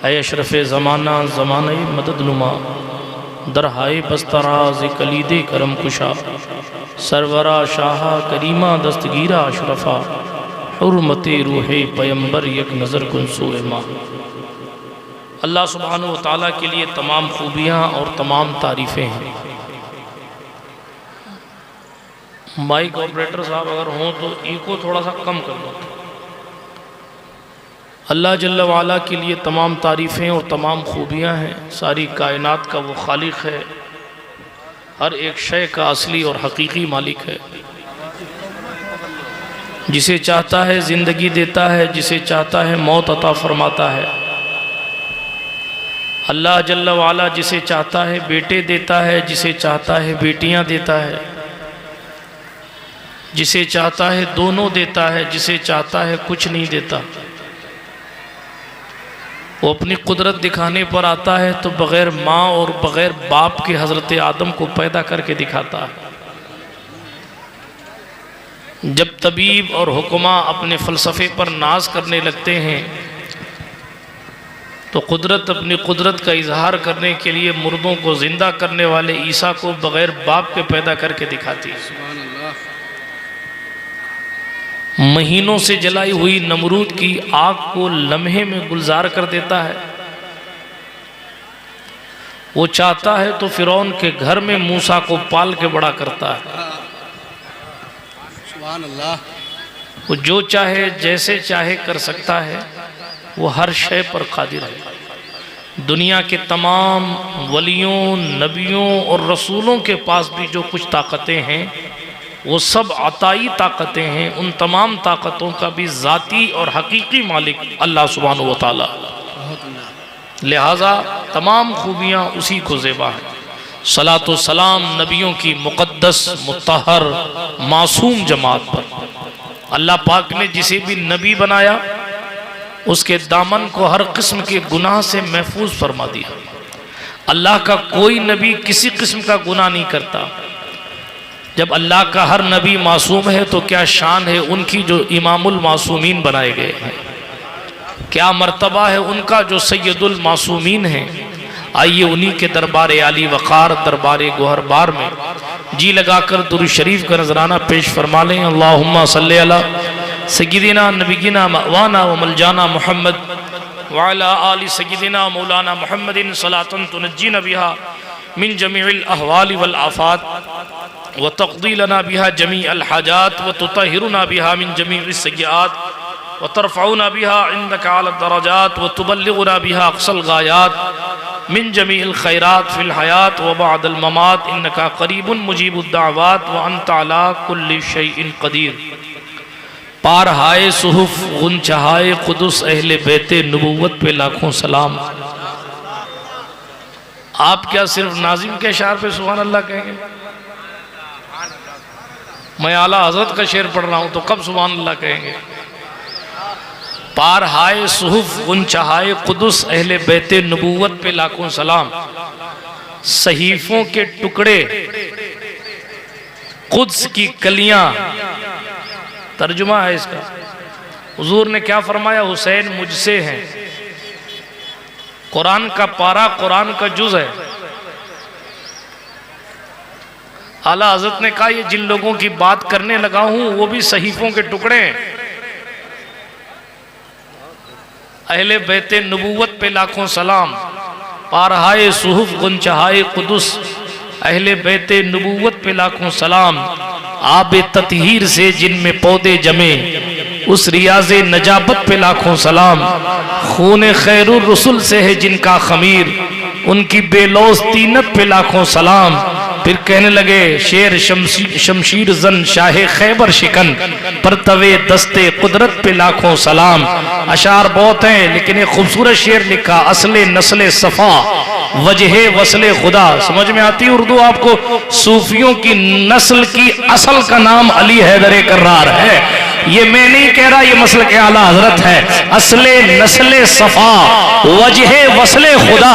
ऐ अशरफ ज़माना ज़माने मददनुमा दरहाए बस्तराज कलीदे करम कुशा सरवरा शाहा करीमा दस्तगीरा अशरफा हुर्मते रूहे पैम्बर यक नज़र कुनसूए माँ। अल्लाह सुब्हानहु व तआला के लिए तमाम खूबियाँ और तमाम तारीफ़ें हैं। माइक ऑपरेटर साहब अगर हों तो इको थोड़ा सा कम कर दो। अल्लाह जल्ल वाला के लिए तमाम तारीफ़ें और तमाम खूबियाँ हैं। सारी कायनात का वो खालिक है, हर एक शय का असली और हकीकी मालिक है। जिसे चाहता है ज़िंदगी देता है, जिसे चाहता है मौत अता फरमाता है। अल्लाह जल्ल वाला जिसे चाहता है बेटे देता है, जिसे चाहता है बेटियां देता है, जिसे चाहता है दोनों देता है, जिसे चाहता है कुछ नहीं देता। वो अपनी कुदरत दिखाने पर आता है तो बग़ैर माँ और बग़ैर बाप के हज़रत आदम को पैदा करके दिखाता है। जब तबीब और हुक्मा अपने फ़लसफ़े पर नाज करने लगते हैं तो कुदरत अपनी कुदरत का इजहार करने के लिए मुर्दों को ज़िंदा करने वाले ईसा को बग़ैर बाप के पैदा करके दिखाती है। महीनों से जलाई हुई नमरूद की आग को लम्हे में गुलजार कर देता है। वो चाहता है तो फिरौन के घर में मूसा को पाल के बड़ा करता है। सुभान अल्लाह। वो जो चाहे जैसे चाहे कर सकता है, वो हर शय पर कादिर है। दुनिया के तमाम वलियों, नबियों और रसूलों के पास भी जो कुछ ताकतें हैं वो सब अताई ताकतें हैं। उन तमाम ताकतों का भी ज़ाती और हकीकी मालिक अल्लाह सुब्हानहु व तआला। लिहाजा तमाम खूबियाँ उसी को ज़ेबा है। सलातो सलाम नबियों की मुक़द्दस मुत्तहर मासूम जमात पर। अल्लाह पाक ने जिसे भी नबी बनाया उसके दामन को हर किस्म के गुनाह से महफूज फरमा दिया। अल्लाह का कोई नबी किसी किस्म का गुनाह नहीं करता। जब अल्लाह का हर नबी मासूम है तो क्या शान है उनकी जो इमामुल मासूमीन बनाए गए हैं, क्या मर्तबा है उनका जो सैयदुल मासूमीन है। आइए उन्हीं के दरबार आली वक़ार, दरबार गोहरबार में जी लगाकर दुरूद शरीफ का नजराना पेश फरमा लें। अल्लाहुम्मा सल्ली अला सय्यिदिना नबीना मवाना व मलजाना मुहम्मद व अला आलि सय्यिदिना मौलाना मुहम्मदिन सलातन तुनज्जीना बिहा मिन जमीइल अहवालि वल आफात व तक़दी लना बिहा जमीअल हाजात व तुतहिरुना बिहा मिन जमीइस सय्यात व तरफ़उना बिहा इंदका अला दरजात व तुबल्लिगुना बिहा अक़सल गायात मिन जमीइल खैरात फिल हयात व बअदल ममात इन्नका क़रीबुन मुजीबुद दाअवात व अंता अला कुल्लि शैइन क़दीर। पार हाय सुहुफ़ गुंचहाए क़ुदुस अहले बैते नबुव्वत पे लाखों सलाम। आप क्या सिर्फ नाजिम के अशार पे सुभान अल्लाह कहेंगे? मैं आला हज़रत का शेर पढ़ रहा हूँ तो कब सुभान अल्लाह कहेंगे? पार हाय सुहुफ़ गुंचहाए क़ुदुस अहले बैते नबुव्वत पे लाखों सलाम। सहीफ़ों के टुकड़े क़ुद्स की कलियाँ, तर्जुमा है इसका। हुजूर ने क्या फरमाया? हुसैन मुझसे हैं। कुरान का पारा, कुरान का जुज़ है। आला हज़रत ने कहा ये जिन लोगों की बात करने लगा हूं वो भी सहीफ़ों के टुकड़े हैं। अहले बैते नबुव्वत पे लाखों सलाम। पारहाए सुहुफ़ गुंचहाए क़ुदुस अहले बैते नबुव्वत पे लाखों सलाम। आबे ततहीर से जिनमें पौधे जमे उस रियाज़े नजाबत पे लाखों सलाम। खून खैरुर रसूल से है जिनका खमीर उनकी बेलौस तीनत पे लाखों सलाम। फिर कहने लगे शेर शमशीर जन शाहे खैबर शिकन पर तवे दस्ते कुदरत पे लाखों सलाम। अशार बहुत हैं लेकिन एक खूबसूरत शेर लिखा, असले नस्ले सफ़ा वजहे वसले खुदा। समझ में आती उर्दू आपको? सूफियों की नस्ल की असल का नाम अली हैदर कर्रार है। ये मैं नहीं कह रहा, ये मसलक आला हजरत है। असले नस्ले सफा वजहे वसले खुदा,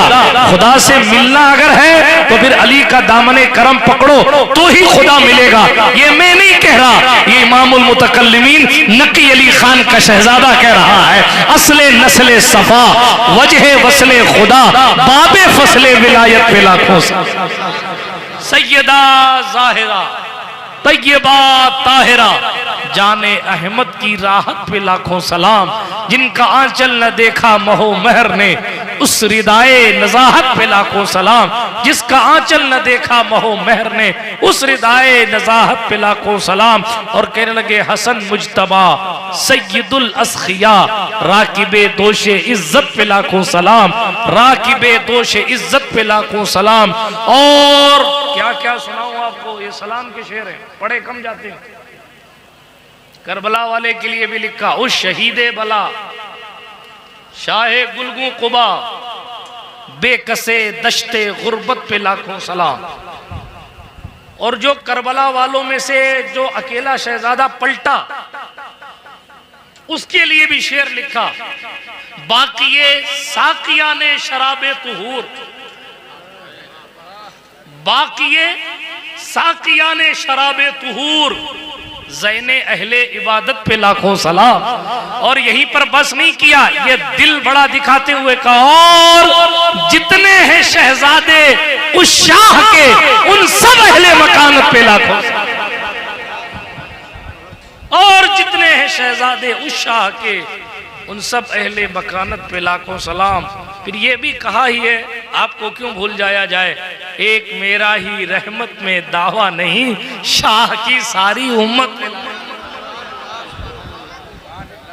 खुदा से मिलना अगर है तो फिर अली का दामने करम पकड़ो तो ही खुदा मिलेगा। ये मैं नहीं कह रहा, ये इमामुल मुतकल्लिमीन नकी अली खान का शहजादा कह रहा है। असले नस्ले सफा वजहे वसले खुदा बाबे फसले विलायत पे लाखों सैयदा जाहिरा तैयबा ताहिरा जाने अहमद की राहत पे लाखों सलाम, जिनका आंचल न देखा महो महर ने उस रिदाए नजाहत पे लाखों सलाम, जिसका आंचल न देखा महो महर ने उस रिदाए नजाहत पे लाखों सलाम। और कहने लगे हसन मुजतबा सैयदुल अस्खिया राकिबे दोशे इज्जत पे लाखों सलाम, राकिबे दोशे इज्जत पे लाखों सलाम। और क्या क्या सुनाऊं आपको, ये सलाम के शेर हैं, पढ़े कम जाते हैं। करबला वाले के लिए भी लिखा, उस शहीदे बला शाहे गुलगू कुबा बेकसे दश्ते गुर्बत पे लाखों सलाम। और जो करबला वालों में से जो अकेला शहजादा पलटा उसके लिए भी शेर लिखा, बाकिए साकिया ने शराबे तुहूर, बाकिए साकिया ने शराबे तुहूर ज़ैने अहले इबादत पे लाखों सलाम। और यहीं पर बस नहीं किया, ये दिल बड़ा दिखाते हुए कहा, और जितने हैं शहजादे उस शाह के उन सब अहले मकानत पे लाखों सलाम, और जितने हैं शहजादे उस शाह के उन सब अहले मकानत पे लाखों सलाम। फिर ये भी कहा ही है, आपको क्यों भूल जाया जाए, एक मेरा ही रहमत में दावा नहीं, शाह की सारी उम्मत में।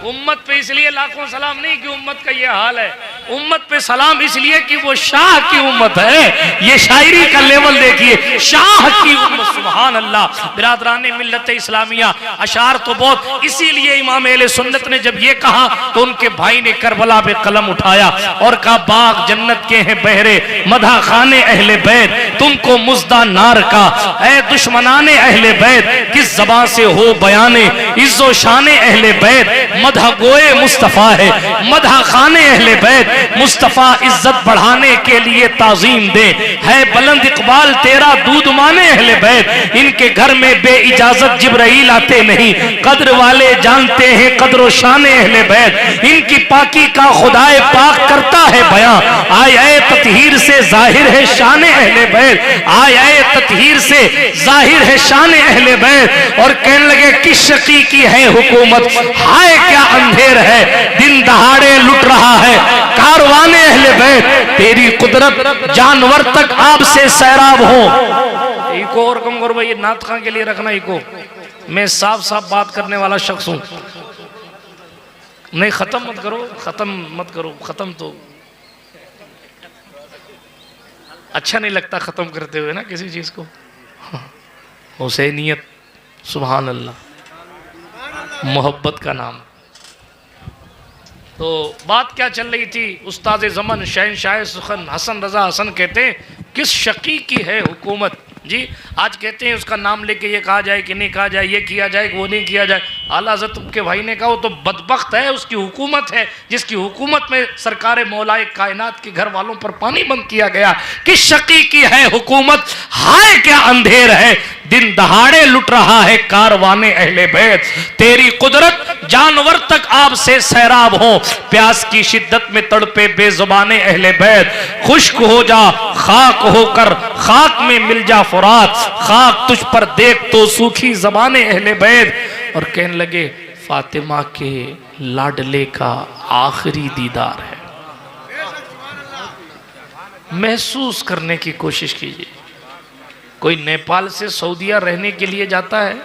उम्मत पे इसलिए लाखों सलाम नहीं कि उम्मत का ये हाल है, उम्मत पे सलाम इसलिए कि वो शाह की उम्मत है। ये शायरी का लेवल देखिए, शाह की उम्मत, सुभान अल्लाह। बिरादरान मिल्लत इस्लामिया अशार तो बहुत, इसीलिए इमाम अहले सुन्नत ने जब ये कहा तो उनके भाई ने करबला पे कलम उठाया और कहा, बाग जन्नत के हैं बहरे मधा खाने अहले बैत, तुमको मुज्दा नार का ऐ दुश्मनाने अहले बैत, किस ज़बान से हो बयाने इज्जो शाने अहले बैत, मधा गोए मुस्तफ़ा है मधा खाने अहले बैत, मुस्तफ़ा इज्जत बढ़ाने के लिए ताज़ीम दे, है बुलंद इकबाल तेरा दूध माने अहले बैत, इनके घर में बे इजाजत जिब्राइल आते नहीं, कद्र वाले जानते हैं कद्र शाने अहले बैत, इनकी पाकी का खुदाए पाक करता है बयां, आए ततहीर से जाहिर है शाने अहले बैत, आए ततहीर से जाहिर है शाने अहले बैत। और कहने लगे किस शकी की है हुकूमत, हाय क्या अंधेर है, दिन दहाड़े लुट रहा है कारवाने अहले बैत, तेरी कुदरत जानवर तक आपसे सैराब हो। इको और कम करो भाई, नात खां के लिए रखना इको। मैं साफ साफ बात करने वाला शख्स हूं, नहीं खत्म मत करो, खत्म मत करो, खत्म तो अच्छा नहीं लगता खत्म करते हुए ना किसी चीज को। हुसैनियत, सुभान अल्लाह, मोहब्बत का नाम। तो बात क्या चल रही थी, उस्ताद ज़मन शहनशाह सुखन हसन रज़ा हसन कहते हैं किस शकी की है हुकूमत जी। आज कहते हैं उसका नाम लेके ये कहा जाए कि नहीं कहा जाए, ये किया जाए कि वो नहीं किया जाए। आला हज़रत के भाई ने कहा वो तो बदबख्त है, उसकी हुकूमत है जिसकी हुकूमत में सरकार मौलाए कायनात के घर वालों पर पानी बंद किया गया। किस शकी की है हुकूमत, हाय क्या अंधेर है, दिन दहाड़े लुट रहा है कारवाने अहले बैत, तेरी कुदरत जानवर तक आपसे सैराब हो, प्यास की शिद्दत में तड़पे बेजुबाने अहले बैत, खुश्क हो जा खाक होकर खाक में मिल जा फुरात, खाक तुझ पर देख तो सूखी ज़बाने अहले बैत। और कहने लगे फातिमा के लाडले का आखिरी दीदार है, महसूस करने की कोशिश कीजिए। कोई नेपाल से सऊदीया रहने के लिए जाता है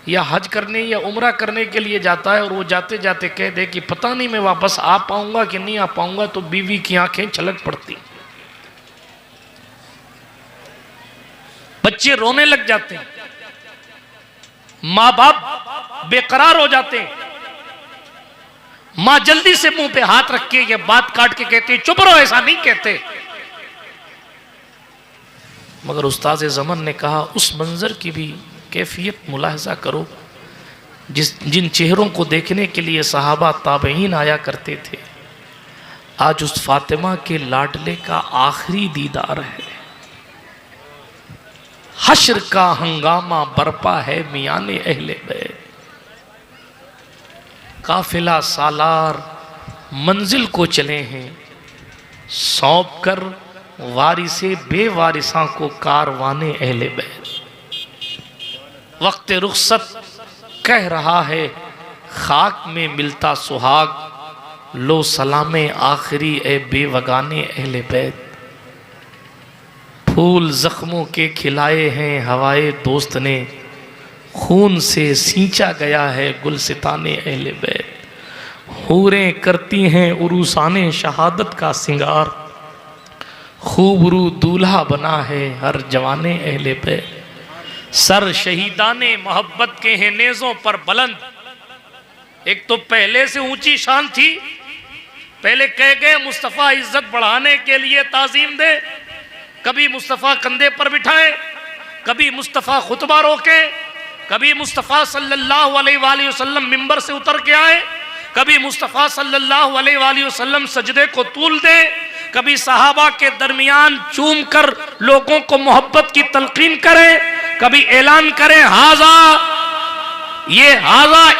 या हज करने या उम्रा करने के लिए जाता है और वो जाते जाते कह दे कि पता नहीं मैं वापस आ पाऊंगा कि नहीं आ पाऊंगा, तो बीवी की आंखें छलक पड़ती, बच्चे रोने लग जाते हैं, माँ बाप बेकरार हो जाते हैं, माँ जल्दी से मुंह पे हाथ रख के ये बात काट के कहती है चुप रहो, ऐसा नहीं कहते। मगर उस्ताद ज़मन ने कहा उस मंजर की भी कैफियत मुलाहजा करो जिन चेहरों को देखने के लिए सहाबा ताबईन आया करते थे, आज उस फातिमा के लाडले का आखिरी दीदार है। हश्र का हंगामा बरपा है मियाने अहले बैत। काफिला सालार मंजिल को चले हैं, सौंप कर वारिसे बेवारिसां को कारवाने अहले बैत। वक्त रुखसत कह रहा है खाक में मिलता सुहाग, लो सलामे आखिरी ए बेवगाने अहले बैत। फूल जख्मों के खिलाए हैं हवाए दोस्त ने, खून से सींचा गया है गुलसिताने अहले बैत। हूरें करती हैं उरूसाने शहादत का सिंगार, खूबरू दूल्हा बना है हर जवाने अहले बैत। सर शहीदाने मोहब्बत के हैं नेज़ों पर बुलंद। एक तो पहले से ऊंची शान थी, पहले कह गए मुस्तफ़ा इज्जत बढ़ाने के लिए ताज़ीम दे, कभी मुस्तफ़ा कंधे पर बिठाए, कभी मुस्तफ़ा खुतबा रोके, कभी मुस्तफ़ा सल्लल्लाहु अलैहि वसल्लम मिंबर से उतर के आए, कभी मुस्तफ़ा सल्लल्लाहु अलैहि वसल्लम सजदे को तूल दे, कभी सहाबा के दरमियान चूम कर लोगों को मोहब्बत की तलकीन करें, कभी ऐलान करें हाजा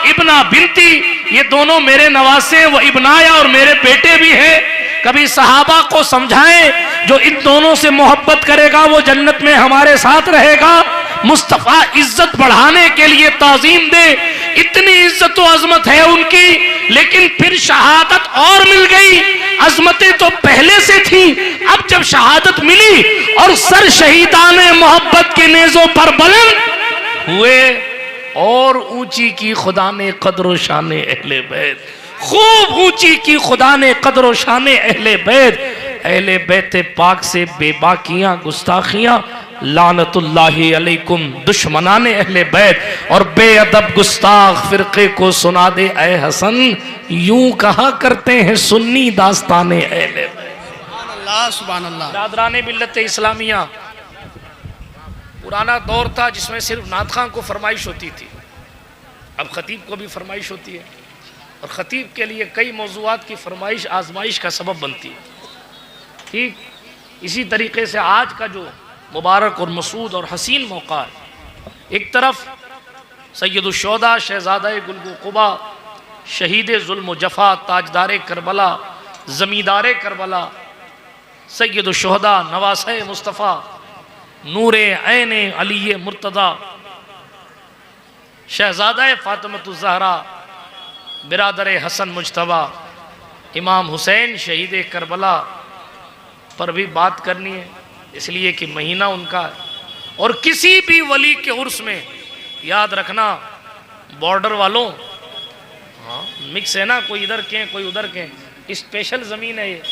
इब्ना बिनती, ये दोनों मेरे नवासे, वो इब्नाया और मेरे बेटे भी हैं। कभी सहाबा को समझाएं जो इन दोनों से मोहब्बत करेगा वो जन्नत में हमारे साथ रहेगा। मुस्तफ़ा इज्जत बढ़ाने के लिए ताज़ीम दे, इतनी इज्जत व अजमत है उनकी, लेकिन फिर शहादत और मिल गई। अजमतें तो पहले से थी, अब जब शहादत मिली और सर शहीदाने मोहब्बत के नेज़ों पर बुलंद हुए, और ऊंची की खुदा ने कद्र शाने अहले बैत। खूब ऊंची की खुदा ने कद्र शाने अहले बैत। अहले बैत पाक से बेबाकियां गुस्ताखियां, लानतुल्लाहि अलैकुम दुश्मनाने अहले बैत। और बेअदब गुस्ताख फिरके को सुना दे ऐ हसन, यूं कहा करते हैं सुन्नी दास्ताने अहले बैत। सुभान अल्लाह। बिरादराने मिल्लत इस्लामिया, पुराना दौर था जिसमें सिर्फ नात खां को फरमाइश होती थी, अब खतीब को भी फरमाइश होती है, और ख़तीब के लिए कई मौज़ूआत की फरमाइश आजमाइश का सबब बनती है। ठीक इसी तरीके से आज का जो मुबारक और मसूद और हसीन मौका है, एक तरफ सैयदुश्शोहदा शहज़ादा गुल क़ुबा, शहीद ज़ुल्म जफ़ा, ताजदार करबला, ज़मींदार करबला, सैयदुश्शोहदा नवासे मुस्तफ़ा, नूरे ऐन अली मुर्तदा, शहज़ादा फ़ातिमतुज़ ज़हरा, बिरादर हसन मुज्तबा, इमाम हुसैन शहीद करबला पर भी बात करनी है, इसलिए कि महीना उनका है। और किसी भी वली के उर्स में याद रखना, बॉर्डर वालों, हाँ मिक्स है ना, कोई इधर के कोई उधर के, स्पेशल ज़मीन है ये।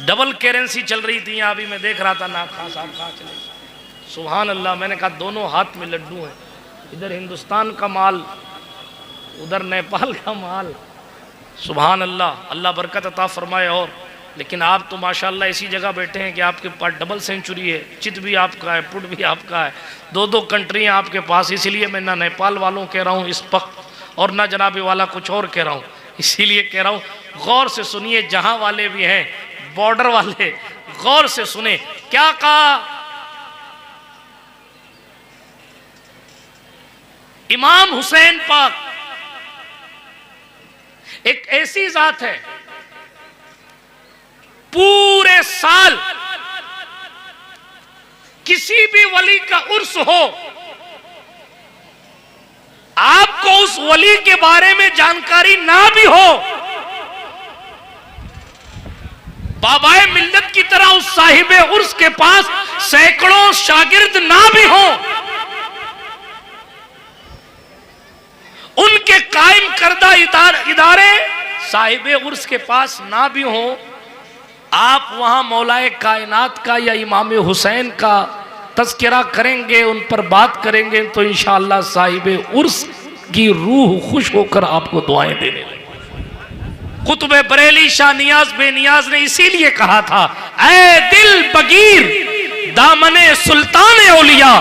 डबल करेंसी चल रही थी यहाँ, अभी मैं देख रहा था नाथ खां साहब कहाँ चले, सुभान अल्लाह। मैंने कहा दोनों हाथ में लड्डू हैं, इधर हिंदुस्तान का माल, उधर नेपाल का माल, सुभान अल्लाह। अल्लाह बरकत अता फरमाए। और लेकिन आप तो माशाल्लाह ऐसी जगह बैठे हैं कि आपके पास डबल सेंचुरी है, चित भी आपका है, पुट भी आपका है, दो कंट्री हैं आपके पास। इसीलिए मैं ना नेपाल वालों कह रहा हूँ इस वक्त, और ना जनाबे वाला कुछ और कह रहा हूँ, इसीलिए कह रहा हूँ गौर से सुनिए, जहाँ वाले भी हैं बॉर्डर वाले, गौर से सुने क्या कहा। इमाम हुसैन पाक एक ऐसी जात है, पूरे साल किसी भी वली का उर्स हो, आपको उस वली के बारे में जानकारी ना भी हो, बाबाए मिल्लत की तरह उस साहिबे उर्स के पास सैकड़ों शागिर्द ना भी हो, उनके कायम करदा इदारे साहिबे उर्स के पास ना भी हो, आप वहां मौलाए कायनात का या इमाम हुसैन का तज़किरा करेंगे, उन पर बात करेंगे, तो इंशाअल्लाह साहिबे उर्स की रूह खुश होकर आपको दुआएं देने लगे। कुतुब बरेली शाह नियाज बेनियाज ने इसीलिए कहा था, ऐ दिल बगीर दामने सुल्तान औलिया,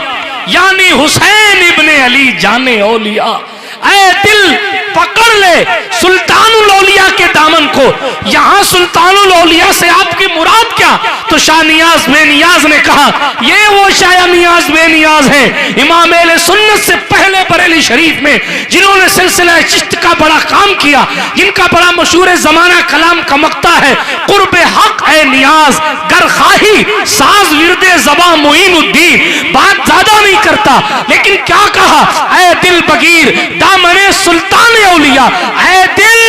यानी हुसैन इब्ने अली जाने औलिया। ऐ दिल पकड़ ले सुल्तानुल औलिया के दामन को। यहां सुल्तानुल औलिया से आपकी मुराद क्या? तो शाह नियाज बेनियाज ने कहा ये वो शाह नियाज बेनियाज है इमाम अहले सुन्नत से पहले बरेली शरीफ में जिन्होंने सिलसिला चिश्त का बड़ा काम किया, जिनका बड़ा मशहूर जमाना कलाम का मक्ता है कुर्बे हक है नियाज गर खाही साज विरदे ज़बां मुईनुद्दीन। बात ज्यादा नहीं करता लेकिन क्या कहा, ऐ दिल बगीर दामने सुल्तान औलिया, ऐ दिल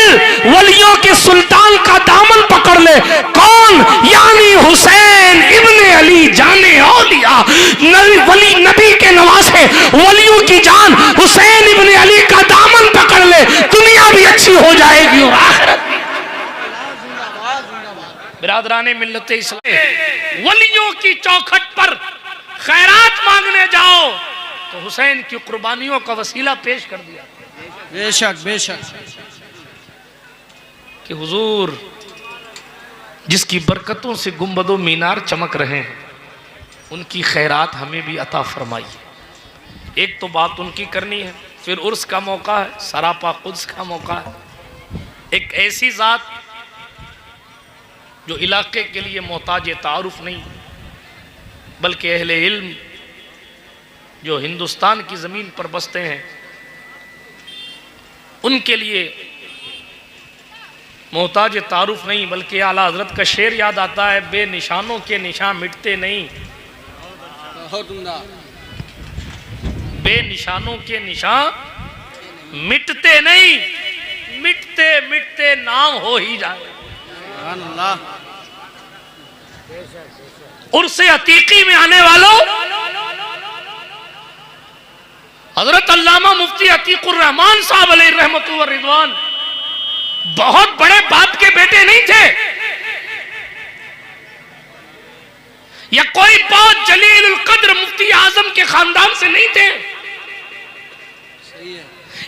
वलियों के सुल्तान का दामन पकड़ ले। कौन? यानी हुसैन इब्ने अली जाने औलिया, वली नबी के नवासे वलियों की जान हुसैन इब्ने अली का दामन पकड़ ले, दुनिया भी अच्छी हो जाएगी और आखिरत भी। बिरादराने मिल्लते इस्लाम, वलियों की चौखट पर खैरात मांगने जाओ तो हुसैन की कुर्बानियों का वसीला पेश कर दिया। बेशक बेशक कि हुजूर जिसकी बरकतों से गुंबदों मीनार चमक रहे हैं उनकी खैरात हमें भी अता फरमाइए। एक तो बात उनकी करनी है, फिर उर्स का मौका है, सरापा कुद्स का मौका है। एक ऐसी ज़ात जो इलाके के लिए मोहताज तारुफ नहीं बल्कि अहले इल्म जो हिंदुस्तान की ज़मीन पर बसते हैं उनके लिए मोहताज तारुफ नहीं बल्कि आला हजरत का शेर याद आता है, बेनिशानों के निशान मिटते नहीं, बेनिशानों के निशान मिटते नहीं, मिटते मिटते नाम हो ही जाए। उर्से अतीकी में आने वालों हजरत अल्लामा मुफ्ती अतीकुर रहमान साहब अलैहि रहमतु व रिदवान बहुत बड़े बाप के बेटे नहीं थे या कोई बहुत जलीलुल कद्र मुफ्ती आजम के खानदान से नहीं थे।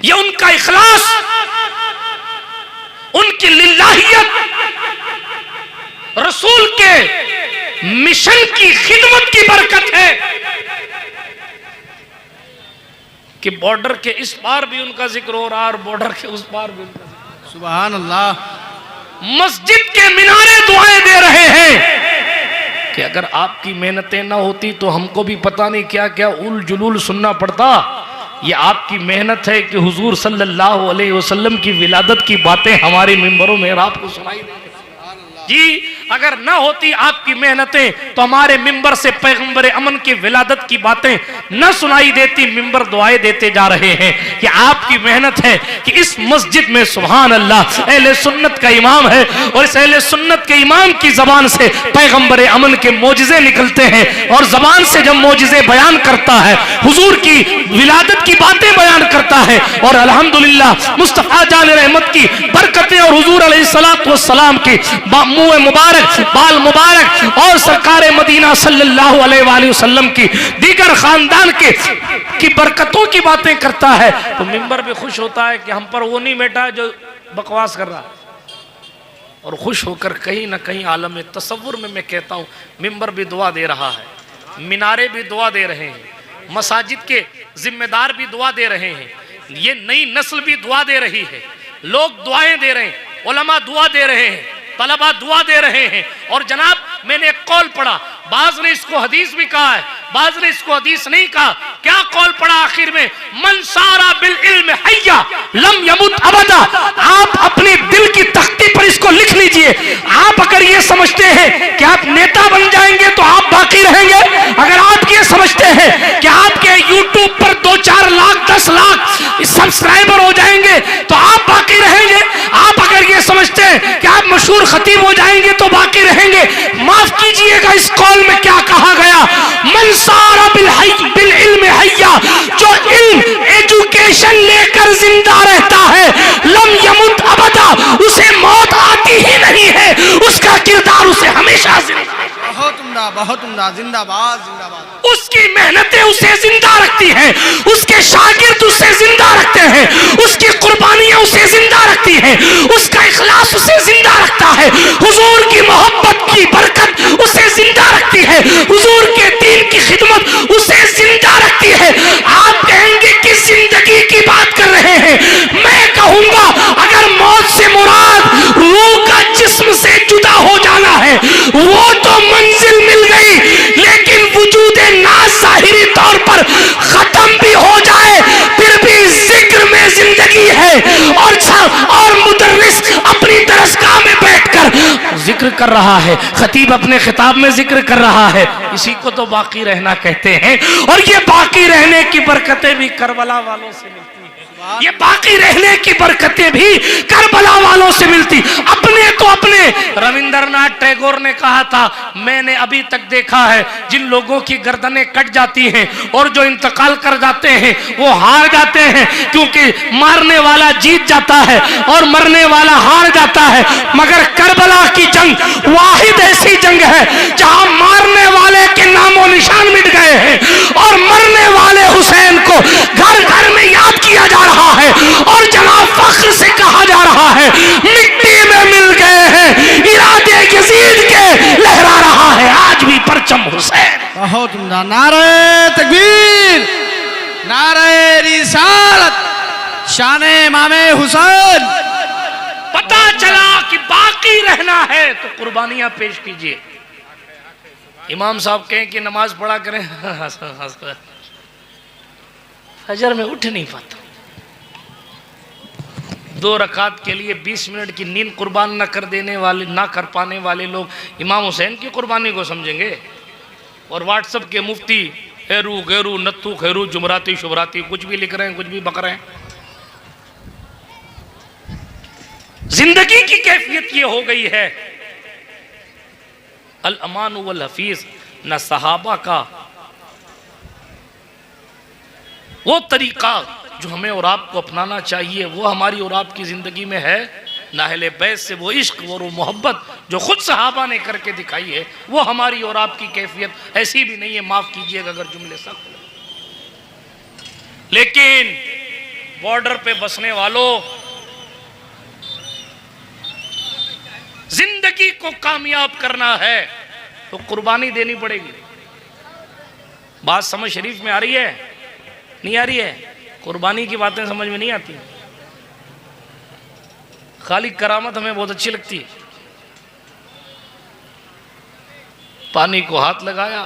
ये उनका इखलास, उनकी लिल्लाहियत, रसूल के मिशन की खिदमत की बरकत है कि बॉर्डर के इस पार भी उनका जिक्र हो रहा और बॉर्डर के उस पार भी उनका जिक्र। सुभान अल्लाह। मस्जिद के मिनारे दुआएं दे रहे हैं कि अगर आपकी मेहनतें ना होती तो हमको भी पता नहीं क्या क्या उल जुलूल सुनना पड़ता। ये आपकी मेहनत है कि हुजूर सल्लल्लाहु अलैहि वसल्लम की विलादत की बातें हमारे मिंबरों में आपको सुनाई देंगे। जी अगर ना होती आपकी मेहनतें तो हमारे मिंबर से पैगंबर अमन की विलादत की बातें न सुनाई देती। मिंबर दुआएं देते जा रहे हैं कि आपकी मेहनत है कि इस मस्जिद में सुभान अल्लाह अहले सुन्नत का इमाम है और इस अहले सुन्नत के इमाम की जबान से पैगंबर अमन के मोजिज़े निकलते हैं और जबान से जब मोजिज़े बयान करता है हुजूर की विलादत की बातें बयान करता है और अल्हम्दुलिल्लाह मुस्तफा जान रहमत की बरकतें और हुजूर अलैहिस्सलातु वस्सलाम की मुँह मुबारक बाल मुबारक और सरकार मदीना सल्लल्लाहु अलैहि वसल्लम की दीगर खानदान की बरकतों की बातें करता है तो मिंबर भी खुश होता है कि हम पर वो नहीं बैठा जो बकवास कर रहा और खुश होकर कहीं ना कहीं आलम तसव्वुर में मैं कहता हूँ मिंबर भी दुआ दे रहा है, मीनारे भी दुआ दे रहे हैं, मसाजिद के जिम्मेदार भी दुआ दे रहे हैं, ये नई नस्ल भी दुआ दे रही है, लोग दुआएं दे रहे हैं, उलमा दुआ दे रहे हैं, तलबा दुआ दे रहे हैं। और जनाब मैंने एक कौल पढ़ा, बाज ने इसको हदीस भी कहा है, बाज ने इसको हदीस नहीं कहा। क्या कौल पढ़ा आखिर में? मन सारा बिल इल्म हय्या लम यमुत अबदा। आप अपने दिल की तख्ती पर इसको लिख लीजिए। आप अगर ये समझते हैं कि आप नेता बन जाएंगे तो आप बाकी रहेंगे, अगर आप ये समझते हैं कि आपके यूट्यूब पर 2-4 लाख 10 लाख सब्सक्राइबर हो जाएंगे तो आप बाकी रहेंगे, आप अगर ये समझते हैं कि आप मशहूर खतीब हो जाएंगे तो बाकी रहेंगे। माफ कीजिएगा इस कौल में क्या कहा गया? मन सारा बिल इल्म हय्या, जो इल्म एजुकेशन लेकर जिंदा रहता है लम यमुत अबदा, उसे मौत आती ही नहीं है, उसका किरदार उसे हमेशा जिंदा। बहुत उम्दा, जिंदाबाद जिंदाबाद। उसकी मेहनतें उसे जिंदा रखती हैं, उसके शागिर्द उसे जिंदा रखते हैं, उसकी कुर्बानियां उसे जिंदा रखती हैं, उसका इखलास उसे जिंदा रखता है, हुजूर की मोहब्बत की बरकत उसे जिंदा रखती है, हुजूर के दीन की खिदमत उसे जिंदा रखती है। आप कहेंगे किस जिंदगी की बात कर रहे हैं? कर रहा है, खतीब अपने खिताब में जिक्र कर रहा है। इसी को तो बाकी रहना कहते हैं। और ये बाकी रहने की बरकतें भी करबला वालों से मिलती हैं। ये बाकी रहने की बरकतें भी करबला वालों से मिलती। अपने तो अपने रविंद्रनाथ टैगोर ने कहा था, मैंने अभी तक देखा है जिन लोगों की गर्दनें कट जाती हैं और जो इंतकाल कर जाते हैं वो हार जाते हैं, क्योंकि मारने वाला जीत जाता है और मरने वाला हार जाता है। मगर करबला की जंग वाहिद ऐसी जंग है जहां मारने वाले के नामो निशान मिट गए हैं और मरने वाले हुसैन को घर घर में याद किया जा रहा है और जनाब फख्र से कहा जा रहा है, मिट्टी में मिल गए हैं इरादे यजीद के, लहरा रहा है आज भी परचम हुसैन। बहुत उम्दा। नारे तकबीर, नारे रिसालत, शाने इमामे हुसैन। पता चला कि बाकी रहना है तो कुर्बानियां पेश कीजिए। इमाम साहब कहें कि नमाज पढ़ा करें, फजर में उठ नहीं पाता। 2 रकात के लिए 20 मिनट की नींद कुर्बान न कर पाने वाले लोग इमाम हुसैन की कुर्बानी को समझेंगे। और व्हाट्सएप के मुफ्ती हेरू गेरू नत्थू खैरू जुमराती शुभराती कुछ भी लिख रहे हैं, कुछ भी बक रहे हैं। जिंदगी की कैफियत ये हो गई है, अल अमान वल हफीज, न सहाबा का वो तरीका जो हमें और आपको अपनाना चाहिए वो हमारी और आपकी जिंदगी में है। नाहले बैत से वो इश्क और वो मोहब्बत जो खुद सहाबा ने करके दिखाई है वो हमारी और आपकी कैफियत ऐसी भी नहीं है। माफ कीजिएगा अगर जुमले सख्त, लेकिन बॉर्डर पे बसने वालों, जिंदगी को कामयाब करना है तो कुर्बानी देनी पड़ेगी। बात समझ शरीफ में आ रही है? नहीं आ रही है? कुर्बानी की बातें समझ में नहीं आती। खाली करामत हमें बहुत अच्छी लगती है। पानी को हाथ लगाया,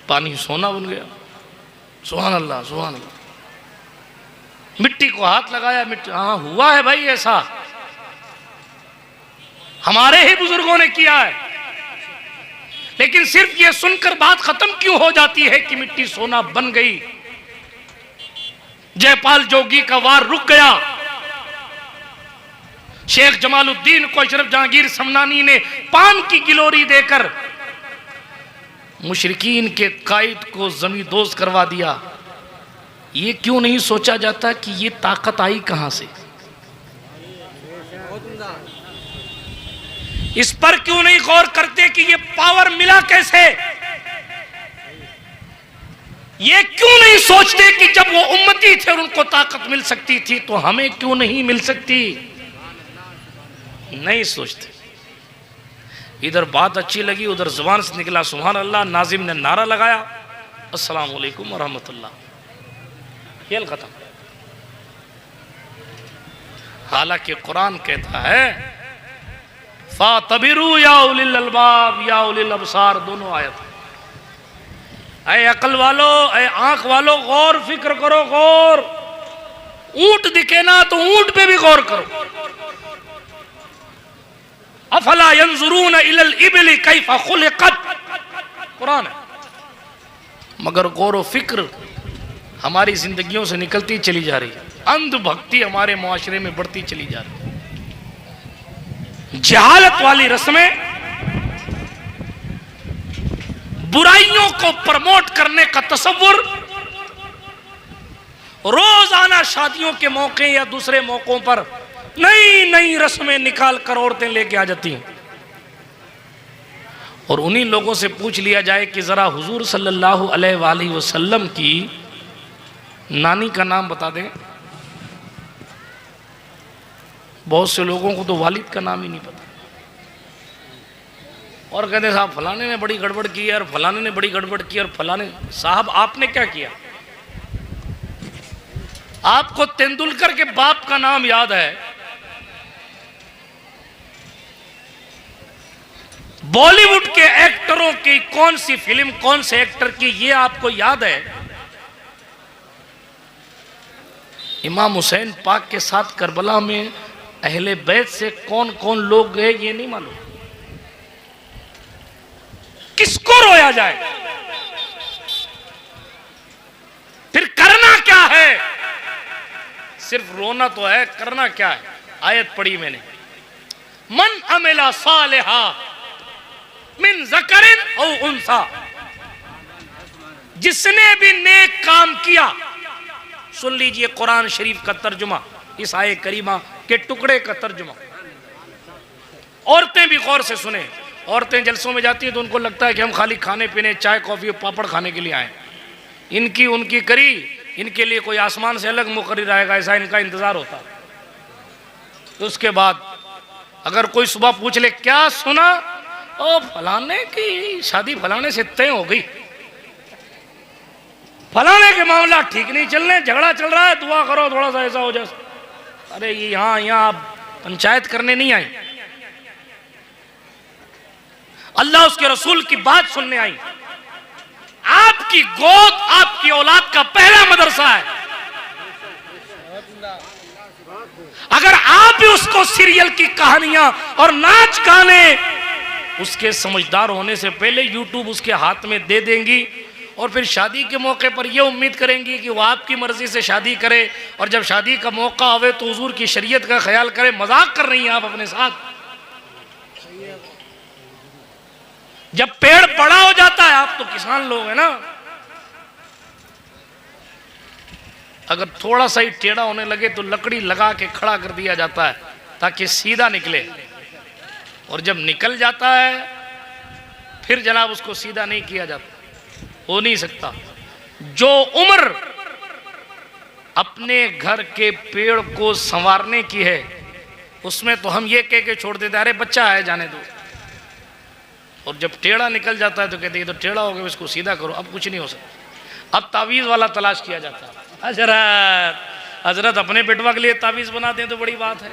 पानी सोना बन गया। सुभान अल्लाह, सुभान अल्लाह। मिट्टी को हाथ लगाया, मिट्टी, हाँ हुआ है भाई ऐसा, हमारे ही बुजुर्गों ने किया है। लेकिन सिर्फ ये सुनकर बात खत्म क्यों हो जाती है कि मिट्टी सोना बन गई? जयपाल जोगी का वार रुक गया। शेख जमालुद्दीन को अशरफ जहांगीर समनानी ने पान की गिलोरी देकर मुशरिकीन के कायद को जमींदोज करवा दिया। ये क्यों नहीं सोचा जाता कि ये ताकत आई कहां से? इस पर क्यों नहीं गौर करते कि ये पावर मिला कैसे? ये क्यों नहीं सोचते कि जब वो उम्मती थे और उनको ताकत मिल सकती थी तो हमें क्यों नहीं मिल सकती? नहीं सोचते। इधर बात अच्छी लगी, उधर जुबान से निकला सुभान अल्लाह, नाजिम ने नारा लगाया अस्सलाम वालेकुम व रहमतुल्लाह, खेल खत्म। हालांकि कुरान कहता है फातबिरू या उलिल अलबाब या उलिल अबसार, दोनों आयत। ऐ अकल वालो, ऐ आंख वालो, गौर फिक्र करो, गौर। ऊंट दिखे ना तो ऊंट पे भी गौर करो। अफला यंजुरून इलल इबली कैफा खुलिकत, कुरान है। मगर गौर व फिक्र हमारी जिंदगियों से निकलती चली जा रही है। अंधभक्ति हमारे मुआशरे में बढ़ती चली जा रही है। जहालत वाली रस्में, बुराइयों को प्रमोट करने का तसव्वुर, रोजाना शादियों के मौके या दूसरे मौकों पर नई नई रस्में निकाल कर औरतें लेके आ जाती हैं। और उन्हीं लोगों से पूछ लिया जाए कि जरा हुजूर सल्लल्लाहु अलैहि वसल्लम की नानी का नाम बता दें। बहुत से लोगों को तो वालिद का नाम ही नहीं पता, और कहते साहब फलाने ने बड़ी गड़बड़ की है और फलाने ने बड़ी गड़बड़ की और फलाने। साहब आपने क्या किया? आपको तेंदुलकर के बाप का नाम याद है, बॉलीवुड के एक्टरों की कौन सी फिल्म कौन से एक्टर की ये आपको याद है? इमाम हुसैन पाक के साथ करबला में अहले बैत से कौन कौन लोग गए ये नहीं मालूम। किसको रोया जाए, फिर करना क्या है? सिर्फ रोना तो है, करना क्या है? आयत पढ़ी मैंने, मन अमिला सालिहा मिन ज़करिन औ उन्सा, जिसने भी नेक काम किया। सुन लीजिए कुरान शरीफ का तर्जुमा, इस आयत करीमा के टुकड़े का तर्जुमा। औरतें भी गौर से सुने। औरतें जलसों में जाती हैं तो उनको लगता है कि हम खाली खाने पीने, चाय कॉफी और पापड़ खाने के लिए आए। इनकी उनकी करी, इनके लिए कोई आसमान से अलग मुकर्रर आएगा ऐसा इनका इंतजार होता है। तो उसके बाद अगर कोई सुबह पूछ ले क्या सुना, ओ फलाने की शादी फलाने से तय हो गई, फलाने के मामला ठीक नहीं चल रहे, झगड़ा चल रहा है, दुआ करो थोड़ा सा ऐसा हो जाए। अरे ये यहाँ पंचायत करने नहीं आई, अल्लाह उसके रसूल की बात सुनने आई। आपकी गोद आपकी औलाद का पहला मदरसा है। अगर आप भी उसको सीरियल की कहानियां और नाच गाने उसके समझदार होने से पहले यूट्यूब उसके हाथ में दे देंगी और फिर शादी के मौके पर यह उम्मीद करेंगी कि वो आपकी मर्जी से शादी करे, और जब शादी का मौका आवे तो हुजूर की शरीयत का ख्याल करे। मजाक कर रही हैं आप अपने साथ। जब पेड़ बड़ा हो जाता है, आप तो किसान लोग हैं ना, अगर थोड़ा सा ही टेढ़ा होने लगे तो लकड़ी लगा के खड़ा कर दिया जाता है ताकि सीधा निकले, और जब निकल जाता है फिर जनाब उसको सीधा नहीं किया जाता, हो नहीं सकता। जो उम्र अपने घर के पेड़ को संवारने की है उसमें तो हम ये कह के छोड़ देते अरे बच्चा है जाने दो, और जब टेढ़ा निकल जाता है तो कहते हैं तो टेढ़ा हो गया इसको सीधा करो, अब कुछ नहीं हो सकता। अब तावीज़ वाला तलाश किया जाता है। हजरत अपने बेटवा के लिए तावीज़ बनाते हैं तो बड़ी बात है।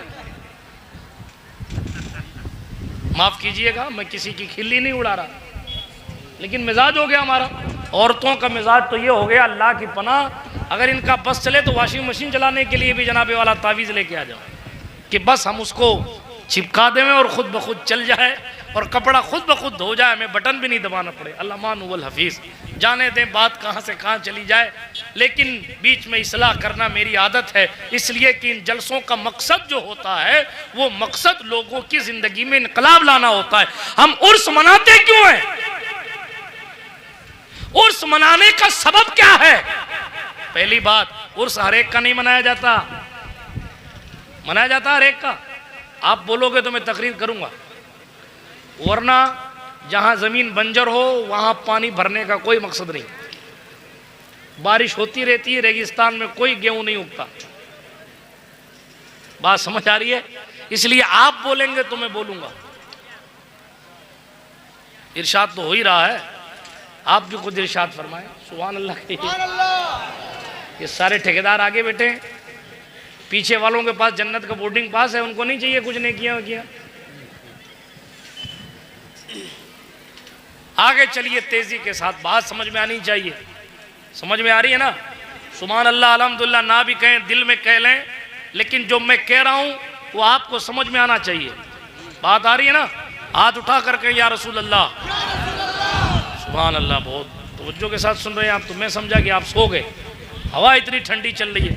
माफ कीजिएगा मैं किसी की खिल्ली नहीं उड़ा रहा, लेकिन मिजाज हो गया हमारा। औरतों का मिजाज तो ये हो गया अल्लाह की पनाह, अगर इनका बस चले तो वॉशिंग मशीन चलाने के लिए भी जनाबे वाला तावीज़ लेके आ जाओ कि बस हम उसको चिपका दें और खुद ब खुद चल जाए और कपड़ा खुद ब खुद धो जाए, हमें बटन भी नहीं दबाना पड़े। अल्लाह मानुवल हफीज़, जाने दें बात कहाँ से कहाँ चली जाए, लेकिन बीच में इस्लाह करना मेरी आदत है, इसलिए कि इन जलसों का मकसद जो होता है वो मकसद लोगों की ज़िंदगी में इनकलाब लाना होता है। हम उर्स मनाते क्यों हैं? उर्स मनाने का सबब क्या है? पहली बात, उर्स हर एक का नहीं मनाया जाता, मनाया जाता हर एक का। आप बोलोगे तो मैं तकरीर करूंगा, वरना जहां जमीन बंजर हो वहां पानी भरने का कोई मकसद नहीं। बारिश होती रहती है, रेगिस्तान में कोई गेहूं नहीं उगता। बात समझ आ रही है? इसलिए आप बोलेंगे तो मैं बोलूंगा। इरशाद तो हो ही रहा है, आप भी खुद इरशाद फरमाएं। सुभान अल्लाह कहिए। ये सारे ठेकेदार आगे बैठे हैं, पीछे वालों के पास जन्नत का बोर्डिंग पास है, उनको नहीं चाहिए कुछ नहीं किया। आगे चलिए तेजी के साथ, बात समझ में आनी चाहिए। समझ में आ रही है ना? सुभान अल्लाह अल्हम्दुलिल्लाह ना भी कहें दिल में कह लें, लेकिन जो मैं कह रहा हूं वो आपको समझ में आना चाहिए। बात आ रही है ना? हाथ उठा कर कहें या रसूल अल्लाह। सुभान अल्लाह, बहुत तवज्जो के साथ सुन रहे हैं आप। तो मैं समझा कि आप सो गए, हवा इतनी ठंडी चल रही है।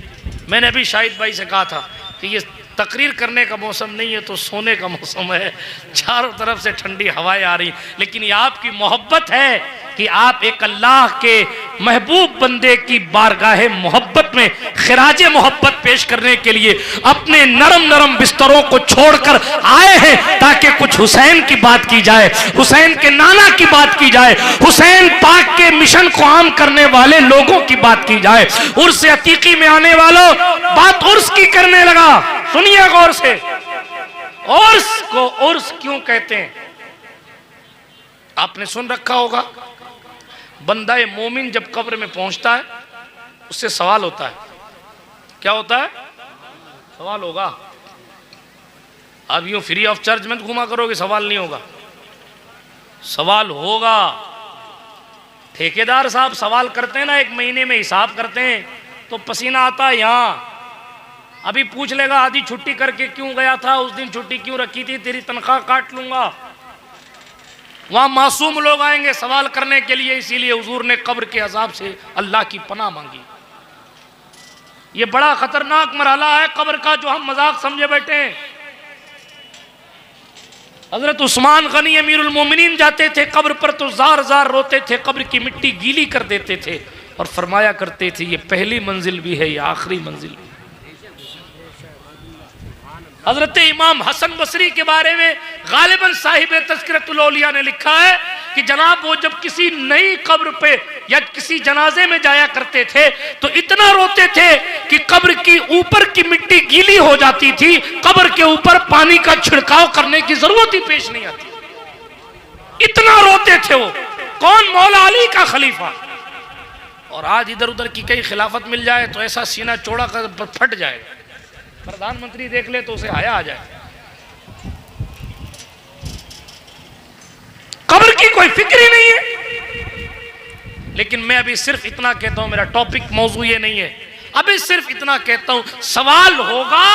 मैंने अभी शाहिद भाई से कहा था कि ये तकरीर करने का मौसम नहीं है तो सोने का मौसम है, चारों तरफ से ठंडी हवाएं आ रही, लेकिन ये आपकी मोहब्बत है कि आप एक अल्लाह के महबूब बंदे की बारगाह मोहब्बत में खिराज मोहब्बत पेश करने के लिए अपने नरम नरम बिस्तरों को छोड़कर आए हैं ताकि कुछ हुसैन की बात की जाए, हुसैन के नाना की बात की जाए, हुसैन पाक के मिशन को आम करने वाले लोगों की बात की जाए। उर्स अतीकी में आने वालों, बात उर्स की करने लगा, सुनिए गौर से। उर्स को उर्स क्यों कहते हैं? आपने सुन रखा होगा, बंदा मोमिन जब कब्र में पहुंचता है उससे सवाल होता है। क्या होता है? सवाल होगा। अब यूं फ्री ऑफ चार्ज मत घुमा करोगे, सवाल नहीं होगा, सवाल होगा। ठेकेदार साहब सवाल करते हैं ना, एक महीने में हिसाब करते हैं तो पसीना आता है यहाँ, अभी पूछ लेगा आधी छुट्टी करके क्यों गया था, उस दिन छुट्टी क्यों रखी थी, तेरी तनख्वाह काट लूंगा। वहां मासूम लोग आएंगे सवाल करने के लिए, इसीलिए हुजूर ने कब्र के अजाब से अल्लाह की पनाह मांगी। ये बड़ा खतरनाक मरहला है कब्र का, जो हम मजाक समझे बैठे हैं। हजरत उस्मान गनी अमीरुल मोमिनीन जाते थे कब्र पर तो जार जार रोते थे, कब्र की मिट्टी गीली कर देते थे और फरमाया करते थे ये पहली मंजिल भी है, ये आखिरी मंजिल भी। हजरत इमाम हसन बसरी के बारे में गालिबन साहिब तज़किरतुल औलिया ने लिखा है कि जनाब वो जब किसी नई कब्र पे या किसी जनाजे में जाया करते थे तो इतना रोते थे कि कब्र की ऊपर की मिट्टी गीली हो जाती थी, कब्र के ऊपर पानी का छिड़काव करने की जरूरत ही पेश नहीं आती, इतना रोते थे वो। कौन? मौला अली का खलीफा। और आज इधर उधर की कई खिलाफत मिल जाए तो ऐसा सीना चौड़ा कर फट जाएगा, प्रधानमंत्री देख ले तो उसे हया आ जाए। कब्र की कोई फिक्र ही नहीं है। लेकिन मैं अभी सिर्फ इतना कहता हूं, मेरा टॉपिक मौजू ये नहीं है, अभी सिर्फ इतना कहता हूं सवाल होगा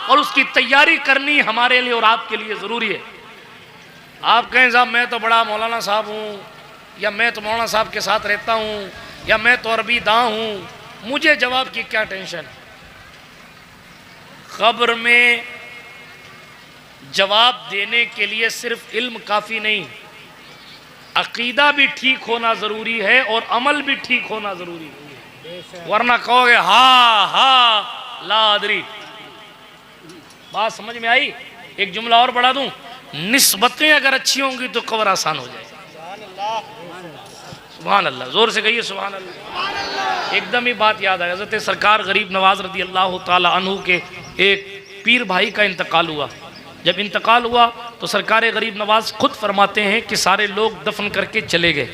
और उसकी तैयारी करनी हमारे लिए और आपके लिए जरूरी है। आप कहें साहब मैं तो बड़ा मौलाना साहब हूं, या मैं तो मौलाना साहब के साथ रहता हूं, या मैं तो अरबी दां हूं, मुझे जवाब की क्या टेंशन। कब्र में जवाब देने के लिए सिर्फ इल्म काफी नहीं, अकीदा भी ठीक होना जरूरी है और अमल भी ठीक होना जरूरी है, वरना कहोगे हा हा ला अदरी। बात समझ में आई? एक जुमला और बढ़ा दूं, निस्बतें अगर अच्छी होंगी तो कब्र आसान हो जाएगी। सुभान अल्लाह, जोर से कहिए सुभान अल्लाह। एकदम ही बात याद आई, हज़रत सरकार गरीब नवाज रदी अल्लाह ताला अन्हु के एक पीर भाई का इंतकाल हुआ। जब इंतकाल हुआ तो सरकार गरीब नवाज खुद फरमाते हैं कि सारे लोग दफन करके चले गए,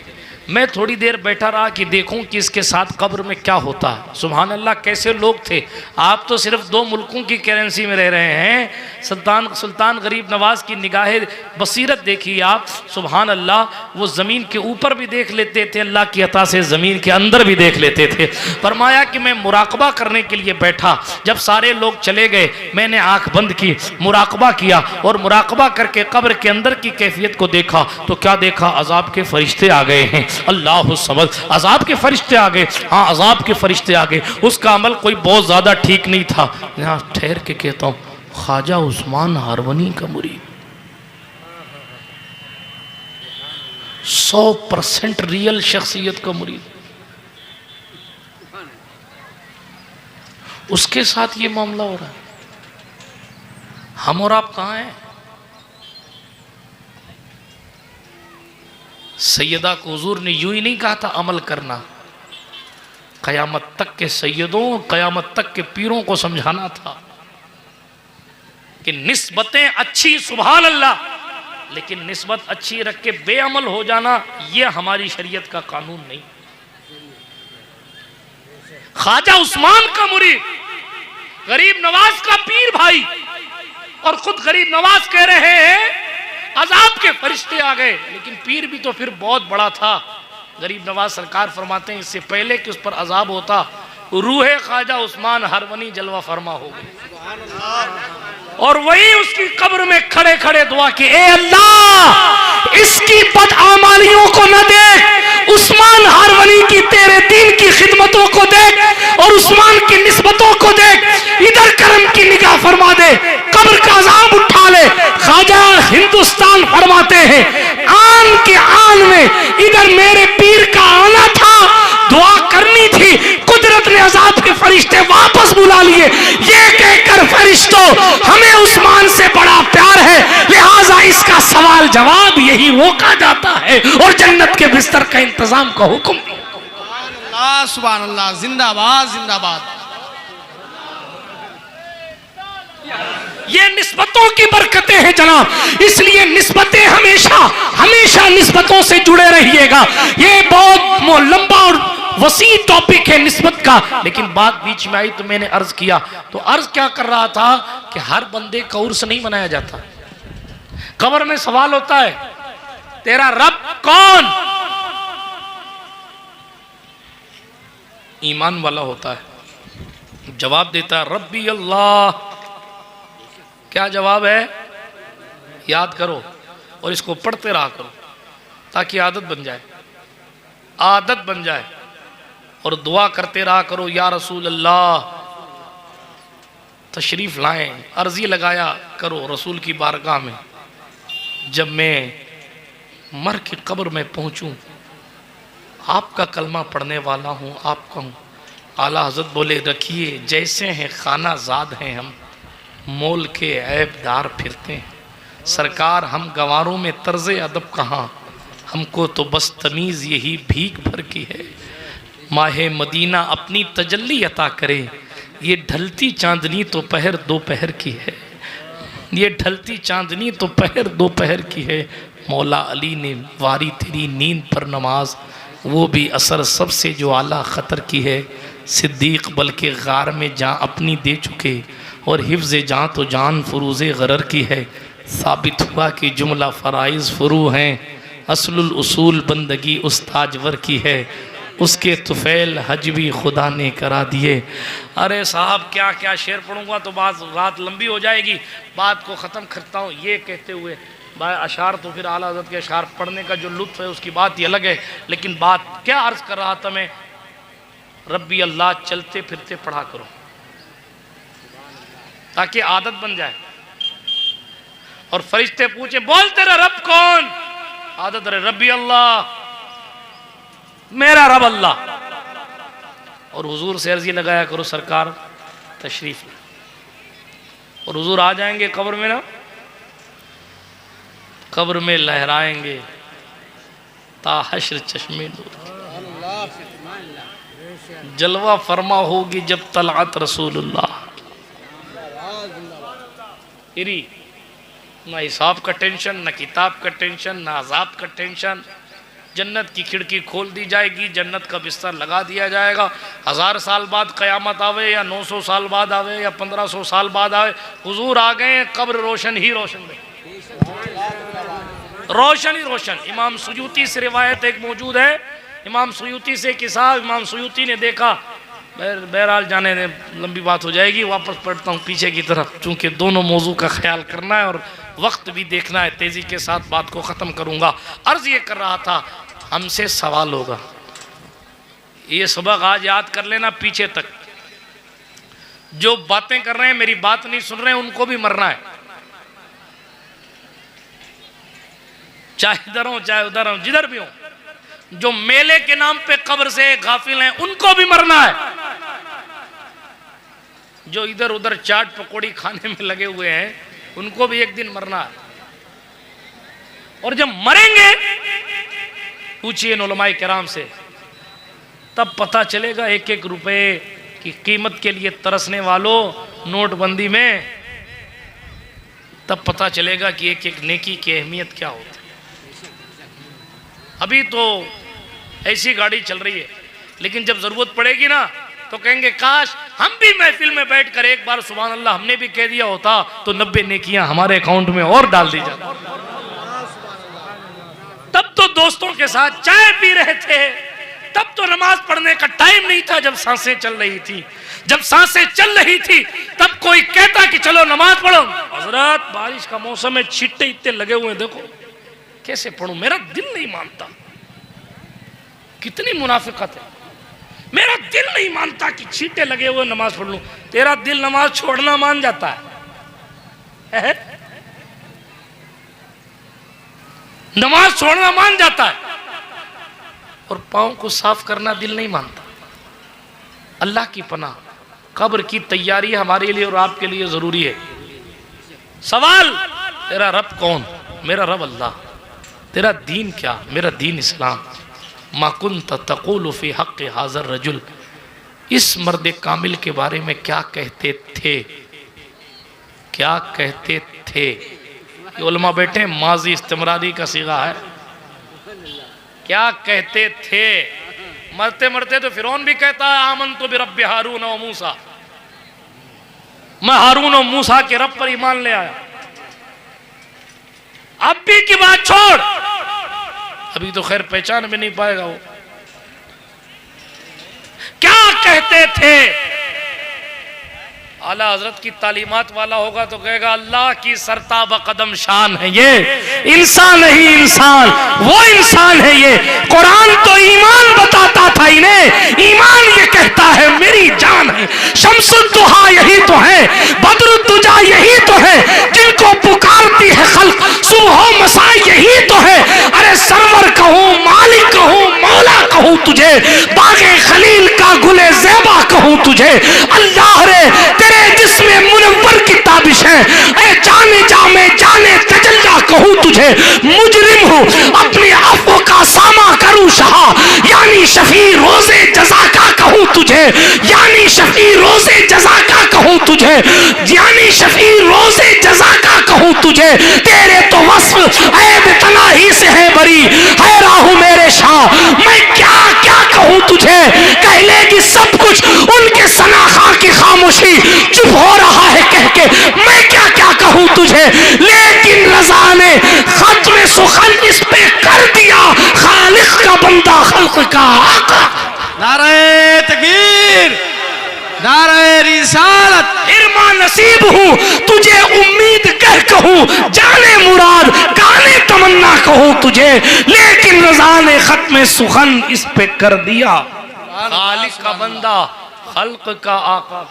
मैं थोड़ी देर बैठा रहा कि देखूं कि इसके साथ कब्र में क्या होता है। सुभान अल्लाह, कैसे लोग थे। आप तो सिर्फ 2 मुल्कों की करेंसी में रह रहे हैं। सुल्तान गरीब नवाज की निगाह बसीरत देखिए आप, सुभान अल्लाह, वो ज़मीन के ऊपर भी देख लेते थे, अल्लाह की अता से ज़मीन के अंदर भी देख लेते थे। फरमाया कि मैं मुराकबा करने के लिए बैठा, जब सारे लोग चले गए मैंने आँख बंद की, मुराकबा किया और मुराकबा करके कब्र के अंदर की कैफियत को देखा तो क्या देखा, अजाब के फरिश्ते आ गए हैं। अल्लाह समझ, अजाब के फरिश्ते आ गए। हाँ, अजाब के फरिश्ते आ गए। उसका अमल कोई बहुत ज्यादा ठीक नहीं था। यहाँ ठहर के कहता हूँ, ख्वाजा उस्मान हारवनी का मुरीद, 100% रियल शख्सियत का मुरीद, उसके साथ ये मामला हो रहा है। हम और आप कहाँ हैं? सैयदा को हुजूर ने यूं ही नहीं कहा था अमल करना, कयामत तक के सैयदों, कयामत तक के पीरों को समझाना था कि निस्बतें अच्छी, सुभान अल्लाह, लेकिन निस्बत अच्छी रख के बेअमल हो जाना यह हमारी शरीयत का कानून नहीं। ख्वाजा उस्मान का मुरीद, गरीब नवाज का पीर भाई, और खुद गरीब नवाज कह रहे हैं अजाब के फरिश्ते आ गए। लेकिन पीर भी तो फिर बहुत बड़ा था। गरीब नवाज सरकार फरमाते हैं इससे पहले कि उस पर अजाब होता, रूहे ख्वाजा उस्मान हरवनी जलवा फरमा हो गई। और वही उसकी कब्र में खड़े खड़े दुआ की, ए अल्लाह इसकी बदआमालियों को न देख, उस्मान हरवनी की तेरे दीन की खिदमतों को देख और उस्मान की निस्बतों को देख, इधर करम की निगाह फरमा दे, कब्र का अजाब उठा ले। ख्वाजा हिंदुस्तान फरमाते हैं, आन के आन में इधर मेरे पीर का आना था, दुआ करनी थी, कुदरत ने अजाब के फरिश्ते वापस बुला लिए। ये कहकर फरिश्तों हमें उस्मान से बड़ा प्यार है, लिहाजा इसका सवाल जवाब यही रोका जाता है और जन्नत के बिस्तर का इंतजाम का हुक्म। सुभान अल्लाह, जिंदाबाद जिंदाबाद। ये निस्बतों की बरकतें हैं जनाब, इसलिए निस्बतें हमेशा हमेशा निस्बतों से जुड़े रहिएगा। ये बहुत लंबा और वसी टॉपिक है निस्बत का, लेकिन बात बीच में आई तो मैंने अर्ज किया। तो अर्ज क्या कर रहा था कि हर बंदे का उर्स नहीं मनाया जाता। कब्र में सवाल होता है, तेरा रब कौन? ईमान वाला होता है। जवाब देता है रब्बी अल्लाह। क्या जवाब है? याद करो और इसको पढ़ते रहा करो ताकि आदत बन जाए, आदत बन जाए। और दुआ करते रहा करो, या रसूल अल्लाह तशरीफ़ लाएं, अर्जी लगाया करो रसूल की बारगाह में। जब मैं मर की कब्र में पहुंचूं, आपका कलमा पढ़ने वाला हूं, आप कहूं। आला हज़रत बोले रखिए जैसे हैं खाना ज़ाद हैं हम, मोल के ऐबदार फिरते हैं। सरकार हम गंवारों में तर्ज़ अदब कहाँ, हमको तो बस तमीज़ यही भीख भर की है। माहे मदीना अपनी तजल्ली अता करे, ये ढलती चांदनी तो पहर दोपहर की है, ये ढलती चांदनी तो पहर दोपहर की है। मौला अली ने वारी तेरी नींद पर नमाज, वो भी असर सबसे जो आला ख़तर की है। सिद्दीक़ बल्कि गार में जान अपनी दे चुके, और हिफ्ज़ जान तो जान फुरूज़े गरर की है। साबित हुआ कि जुमला फ़राइज़ फ़ुरू हैं, असलुल उसूल बंदगी उस्ताजवर की है। उसके तुफ़ैल हज भी खुदा ने करा दिए। अरे साहब क्या क्या शेर पढ़ूंगा तो रात लंबी हो जाएगी, बात को ख़त्म करता हूँ ये कहते हुए। भाई अशार तो फिर आला हज़रत के अशार पढ़ने का जो लुत्फ़ है उसकी बात ही अलग है, लेकिन बात क्या अर्ज़ कर रहा था मैं, रब्बी अल्लाह चलते फिरते पढ़ा करो ताकि आदत बन जाए। और फरिश्ते पूछे बोल तेरा रब कौन, आदत रहे रब्बी अल्लाह, मेरा रब अल्लाह। और हुजूर से अर्जी लगाया करो सरकार तशरीफ, और हुजूर आ जाएंगे कब्र में ना, कब्र में लहराएंगे ता हश्र चश्मे नूर, जलवा फरमा होगी जब तलअत रसूलुल्लाह। ना हिसाब का टेंशन, ना किताब का टेंशन, ना अजाब का टेंशन। जन्नत की खिड़की खोल दी जाएगी, जन्नत का बिस्तर लगा दिया जाएगा। 1000 साल बाद क़यामत आवे या 900 साल बाद आवे या 1500 साल बाद आवे, हुजूर आ गए, कब्र रोशन ही रोशन है, रोशन ही रोशन। इमाम सुयूती से रिवायत एक मौजूद है, इमाम सुयूती से किसाब, इमाम सुयूती ने देखा, बहरहाल जाने ने लंबी बात हो जाएगी, वापस पढ़ता हूँ पीछे की तरफ, चूँकि दोनों मौजू का ख्याल करना है और वक्त भी देखना है। तेज़ी के साथ बात को ख़त्म करूँगा। अर्ज़ ये कर रहा था, हमसे सवाल होगा, ये सबक आज याद कर लेना पीछे तक। जो बातें कर रहे हैं, मेरी बात नहीं सुन रहे हैं, उनको भी मरना है, चाहे इधर हो चाहे उधर हो, जिधर भी हो। जो मेले के नाम पे कब्र से गाफिल हैं, उनको भी मरना है। जो इधर उधर चाट पकौड़ी खाने में लगे हुए हैं, उनको भी एक दिन मरना है। और जब मरेंगे, पूछिए उलमाए किराम से, तब पता चलेगा एक एक रुपए की कीमत के लिए तरसने वालों, नोटबंदी में, तब पता चलेगा कि एक एक नेकी की अहमियत क्या होती है। अभी तो ऐसी गाड़ी चल रही है, लेकिन जब जरूरत पड़ेगी ना तो कहेंगे काश हम भी महफिल में बैठकर एक बार सुभान अल्लाह हमने भी कह दिया होता तो 90 नेकियां हमारे अकाउंट में और डाल दी जाती। तब तो दोस्तों के साथ चाय पी रहे थे, तब तो नमाज पढ़ने का टाइम नहीं था। जब सांसें चल रही थी, जब सांसें चल रही थी, तब कोई कहता कि चलो नमाज पढ़ो। हजरत बारिश का मौसम है, छींटे इतने लगे हुए, देखो कैसे पढ़ूं, मेरा दिल नहीं मानता। कितनी मुनाफिकत है, मेरा दिल नहीं मानता कि छींटे लगे हुए नमाज पढ़ लूं। तेरा दिल नमाज छोड़ना मान जाता है? नमाज छोड़ना मान जाता है, और पाँव को साफ करना दिल नहीं मानता। अल्लाह की पनाह, कब्र की तैयारी हमारे लिए और आपके लिए जरूरी है। सवाल, तेरा रब कौन? मेरा रब अल्लाह। तेरा दीन क्या? मेरा दीन इस्लाम। मा कुन्त तक़ूलु फ़ी हक़्क़ि हाज़र रजुल, इस मर्द कामिल के बारे में क्या कहते थे? क्या कहते थे? ये उलमा बैठे, माजी इस्तिमरारी का सीगा है। क्या कहते थे? मरते मरते तो फिरौन भी कहता है आमनतु बिरब्बि हारून व मूसा, मैं हारून और मूसा के रब पर ईमान ले आया। अब भी की बात छोड़, अभी तो खैर पहचान भी नहीं पाएगा वो। क्या कहते थे? आला हजरत की तालीमात वाला होगा तो कहेगा अल्लाह की सरताब कदम शान है ये, इंसान नहीं इंसान, वो इंसान है ये। कुरान तो ईमान बताता था इन्हें, ईमान ये कहता है मेरी जान है। शम्सुद्दुहा यही तो है, बद्रुद्दुजा यही तो है, जिनको पुकारती है खल्क सुबह मसा यही तो है। अरे सरवर कहूँ, मालिक कहूँ, मौला कहूँ तुझे, बागे खलील का गुले ज़ेबा कहूँ तुझे। अल्लाह रे तेरे जिसमें मुनव्वर की ताबिश है, ऐ जाने जामे जाने तजल्ला कहूँ तुझे। मुजरिम हूँ अपनी अफ़्व का सामा करूँ शाह, यानी शफी रोज़े जज़ा का कहूँ तुझे, यानी शफी रोज़े जज़ा का कहूँ तुझे, यानी शफी रोज़े जज़ा का कहूँ तुझे। तेरे तो वस्फ ऐब तनाही से है बरी, है राहू मेरे शाह, मैं क्या क्या कहूँ तुझे। कह लेगी सब कुछ उनके सनाखा की खामोशी, चुप हो रहा है कह के मैं क्या क्या कहूँ तुझे। लेकिन रज़ा ने खत्म सुखन इस पे कर दिया, खालिक का बंदा खल्क का आका। नारे तकबीर, नारे रिसालत। इरमा नसीब हूँ तुझे उम्मीद कह कहूँ, जाने मुराद गाने तमन्ना कहूँ तुझे। लेकिन रज़ा ने खत्म सुखन इस पे कर दिया, खालिक का बंदा खल्क का आका।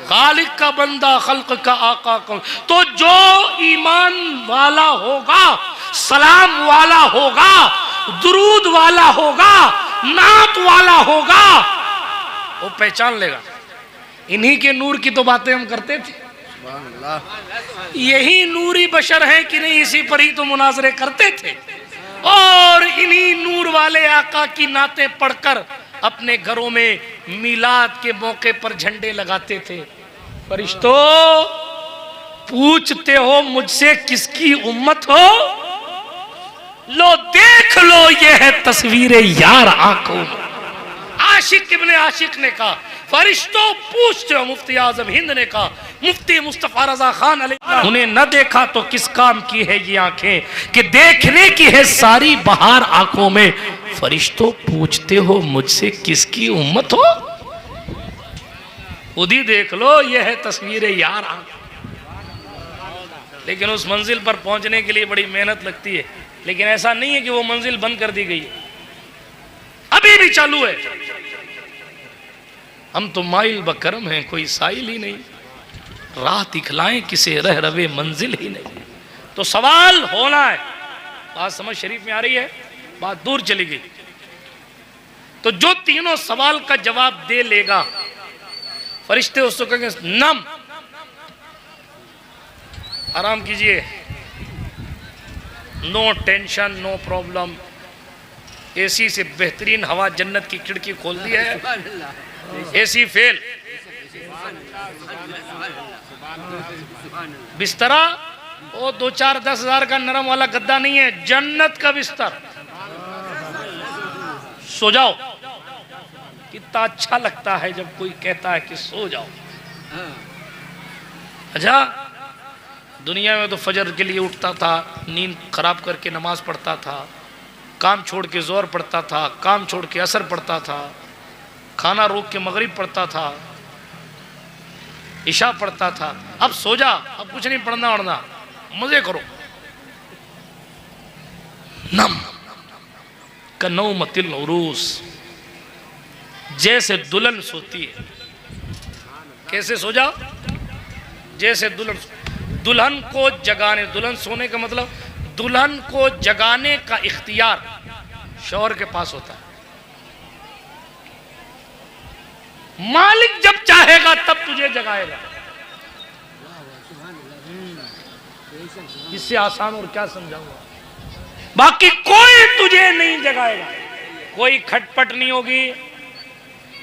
खालिक का बंदा खल्क का आका कौन। तो जो ईमान वाला होगा, सलाम वाला होगा, दुरूद वाला होगा, नात वाला होगा, वो पहचान लेगा। इन्हीं के नूर की तो बातें हम करते थे, यही नूरी बशर है कि नहीं, इसी पर ही तो मुनाजरे करते थे। और इन्हीं नूर वाले आका की नातें पढ़कर अपने घरों में मिलाद के मौके पर झंडे लगाते थे। फरिश्तों पूछते हो मुझसे किसकी उम्मत हो, लो देख लो ये है तस्वीरें यार आंखों। आशिक इब्ने आशिक ने कहा, फरिश्तों पूछते हो, मुफ्ती आजम हिंद ने कहा, मुफ्ती मुस्तफा रजा खान अलैहि, उन्हें न देखा तो किस काम की है ये आंखें कि देखने की है सारी बहार आंखों में। फरिश्तों पूछते हो मुझसे किसकी उम्मत हो, खुद ही देख लो ये है तस्वीरें यार आंख। लेकिन उस मंजिल पर पहुंचने के लिए बड़ी मेहनत लगती है। लेकिन ऐसा नहीं है कि वो मंजिल बंद कर दी गई है, अभी भी चालू है। हम तो माइल बकरम हैं, कोई साइल ही नहीं, राह दिखलाएं किसे रह रवे मंजिल ही नहीं। तो सवाल होना है, बात समझ शरीफ में आ रही है, बात दूर चली गई। तो जो तीनों सवाल का जवाब दे लेगा, फरिश्ते उसको कहेंगे नम, आराम कीजिए, no tension no problem, AC से बेहतरीन हवा जन्नत की खिड़की खोल दी है, एसी फेल, बिस्तरा वो 2-4-10 हजार का नरम वाला गद्दा नहीं है, जन्नत का बिस्तर, सो जाओ। कितना अच्छा लगता है जब कोई कहता है कि सो जाओ। अच्छा, दुनिया में तो फजर के लिए उठता था, नींद खराब करके नमाज पढ़ता था, काम छोड़ के जोर पढ़ता था, काम छोड़ के असर पढ़ता था, खाना रोक के मगरिब पढ़ता था, इशा पढ़ता था। अब सो जा, अब कुछ नहीं पढ़ना वढ़ना, मजे करो। नम कनौमतिल उरूस, जैसे दुल्हन सोती है। कैसे सो जाओ, जैसे दुल्हन को जगाने, दुल्हन सोने का मतलब दुल्हन को जगाने का इख्तियार शौहर के पास होता है। मालिक जब चाहेगा तब तुझे जगाएगा। इससे आसान और क्या समझाऊंगा। बाकी कोई तुझे नहीं जगाएगा, कोई खटपट नहीं होगी,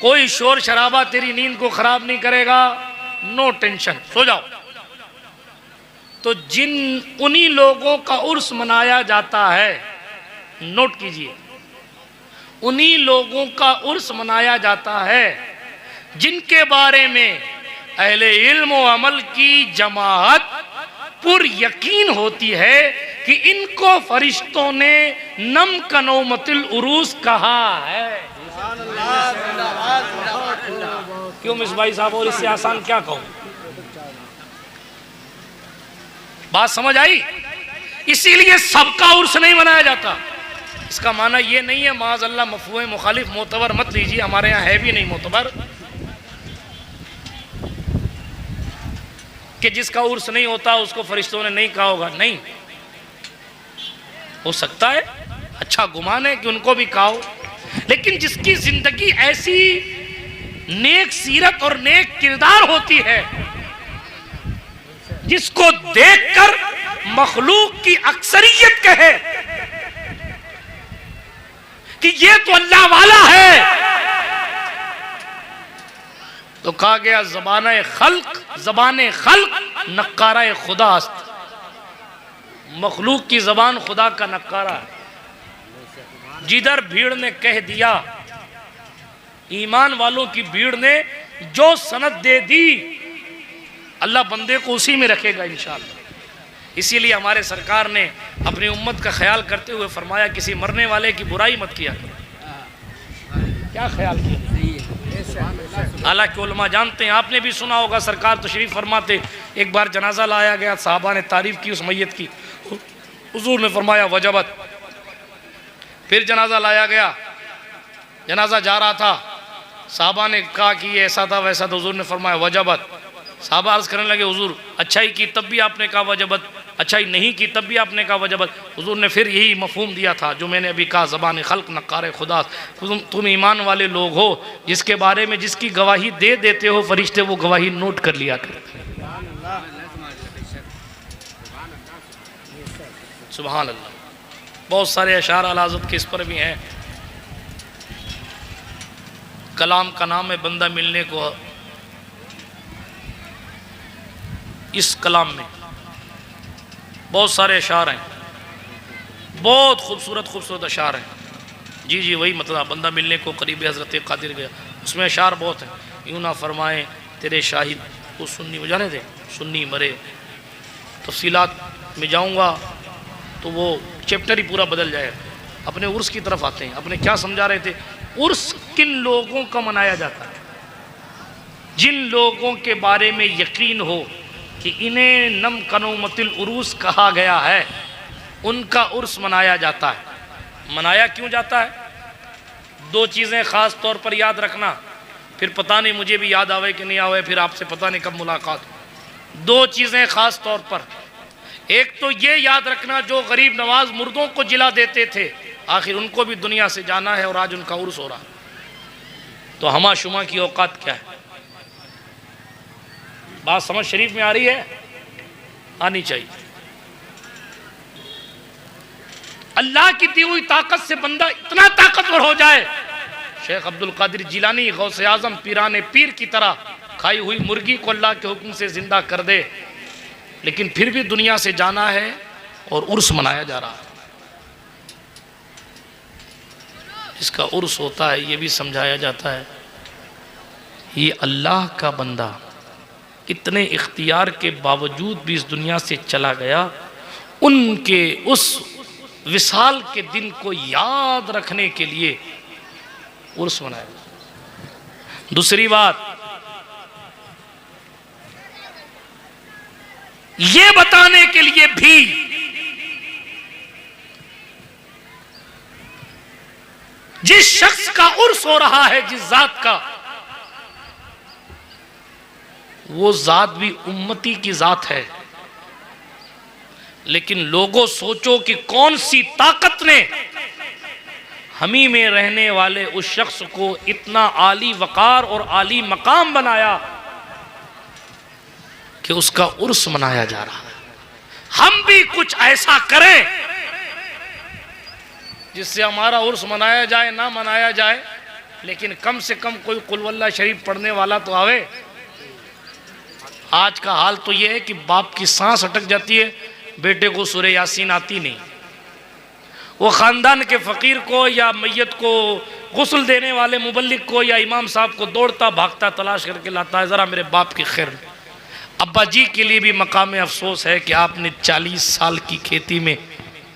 कोई शोर शराबा तेरी नींद को खराब नहीं करेगा। नो टेंशन, सो जाओ। तो उन्हीं लोगों का उर्स मनाया जाता है, नोट कीजिए, उन्हीं लोगों का उर्स मनाया जाता है जिनके बारे में अहले इल्म व अमल की जमाअत पुर यकीन होती है कि इनको फरिश्तों ने नम कनौमतिल उरूस कहा है। क्यों मिसबाई साहब, और इससे आसान क्या कहूं? बात समझ आई? इसीलिए सबका उर्स नहीं मनाया जाता। इसका माना ये नहीं है माज़अल्लाह मफ़हूम मुखालिफ मोतबर मत लीजिए, हमारे यहाँ है भी नहीं मोतबर, कि जिसका उर्स नहीं होता उसको फरिश्तों ने नहीं कहा होगा। नहीं, हो सकता है, अच्छा गुमान है कि उनको भी कहा हो, लेकिन जिसकी जिंदगी ऐसी नेक सीरत और नेक किरदार होती है, जिसको देखकर मखलूक की अक्सरियत कहे कि ये तो अल्लाह वाला है, तो कहा गया ज़बाने खल्क नक्कारा खुदा अस्त। मखलूक की ज़बान खुदा का नक्कारा है। जिधर भीड़ ने कह दिया, ईमान वालों की भीड़ ने जो सनद दे दी, अल्लाह बंदे को उसी में रखेगा इंशाअल्लाह। इसीलिए हमारे सरकार ने अपनी उम्मत का ख्याल करते हुए फरमाया किसी मरने वाले की बुराई मत किया। क्या ख्याल किया? हालांकि उलमा जानते हैं, आपने भी सुना होगा, सरकार तशरीफ फरमाते एक बार जनाजा लाया गया, साहबा ने तारीफ की उस मैयत की, हुजूर ने फरमाया वजबत। फिर जनाजा लाया गया, जनाजा जा रहा था, साहबा ने कहा कि ये ऐसा था वैसा था, हुजूर ने फरमाया वजबत। साहबा अर्ज करने लगे हुजूर अच्छाई की तब भी आपने कहा वजबत, अच्छाई नहीं की तब भी आपने कहा वजबत। हुजूर ने फिर यही मफहूम दिया था जो मैंने अभी कहा, ज़बान खल्क नक्कार खुदा। तुम ईमान वाले लोग हो, जिसके बारे में जिसकी गवाही दे देते हो फरिश्ते वो गवाही नोट कर लिया करते। सुभान अल्लाह। बहुत सारे अशार आला हज़रत के इस पर भी हैं। कलाम का नाम है बंदा मिलने को, इस कलाम में बहुत सारे अशार हैं, बहुत खूबसूरत अशार हैं। जी जी वही मतलब, बंदा मिलने को करीब हज़रत कादिर गया, उसमें अशार बहुत हैं। यूँ ना फरमाएं तेरे शाहिद को सुन्नी बजाने दे, सुन्नी मरे। तफसीलात में जाऊँगा तो वो चैप्टर ही पूरा बदल जाएगा। अपने उर्स की तरफ आते हैं। अपने क्या समझा रहे थे? उर्स किन लोगों का मनाया जाता है? जिन लोगों के बारे में यकीन हो कि इन्हें नम कनोमतिल उरूस कहा गया है, उनका उर्स मनाया जाता है। मनाया क्यों जाता है? दो चीज़ें ख़ास तौर पर याद रखना, फिर पता नहीं मुझे भी याद आवे कि नहीं आवे, फिर आपसे पता नहीं कब मुलाकात। दो चीज़ें ख़ास तौर पर, एक तो ये याद रखना जो गरीब नवाज मुर्दों को जिला देते थे, आखिर उनको भी दुनिया से जाना है और आज उनका उर्स हो रहा। तो हमा शुमा की औकात क्या है? बात समझ शरीफ में आ रही है? आनी चाहिए। अल्लाह की दी हुई ताकत से बंदा इतना ताकतवर हो जाए, शेख अब्दुल कादिर जिलानी गौसे आजम पीराने पीर की तरह खाई हुई मुर्गी को अल्लाह के हुक्म से जिंदा कर दे, लेकिन फिर भी दुनिया से जाना है और उर्स मनाया जा रहा है। इसका उर्स होता है, ये भी समझाया जाता है ये अल्लाह का बंदा इतने इख्तियार के बावजूद भी इस दुनिया से चला गया, उनके उस विसाल के दिन को याद रखने के लिए उर्स मनाया। दूसरी बात ये बताने के लिए भी जिस शख्स का उर्स हो रहा है, जिस जात का, वो जात भी उम्मती की जात है, लेकिन लोगों सोचो कि कौन सी ताकत ने हमी में रहने वाले उस शख्स को इतना आली वकार और आली मकाम बनाया कि उसका उर्स मनाया जा रहा है। हम भी कुछ ऐसा करें जिससे हमारा उर्स मनाया जाए, ना मनाया जाए, लेकिन कम से कम कोई कुल वल्लाह शरीफ पढ़ने वाला तो आवे। आज का हाल तो ये है कि बाप की सांस अटक जाती है, बेटे को सूरह यासीन आती नहीं। वो ख़ानदान के फ़कीर को या मैयत को गुस्ल देने वाले मुबल्लिग को या इमाम साहब को दौड़ता भागता तलाश करके लाता है, ज़रा मेरे बाप की खैर। अब्बा जी के लिए भी मकाम अफसोस है कि आपने 40 साल की खेती में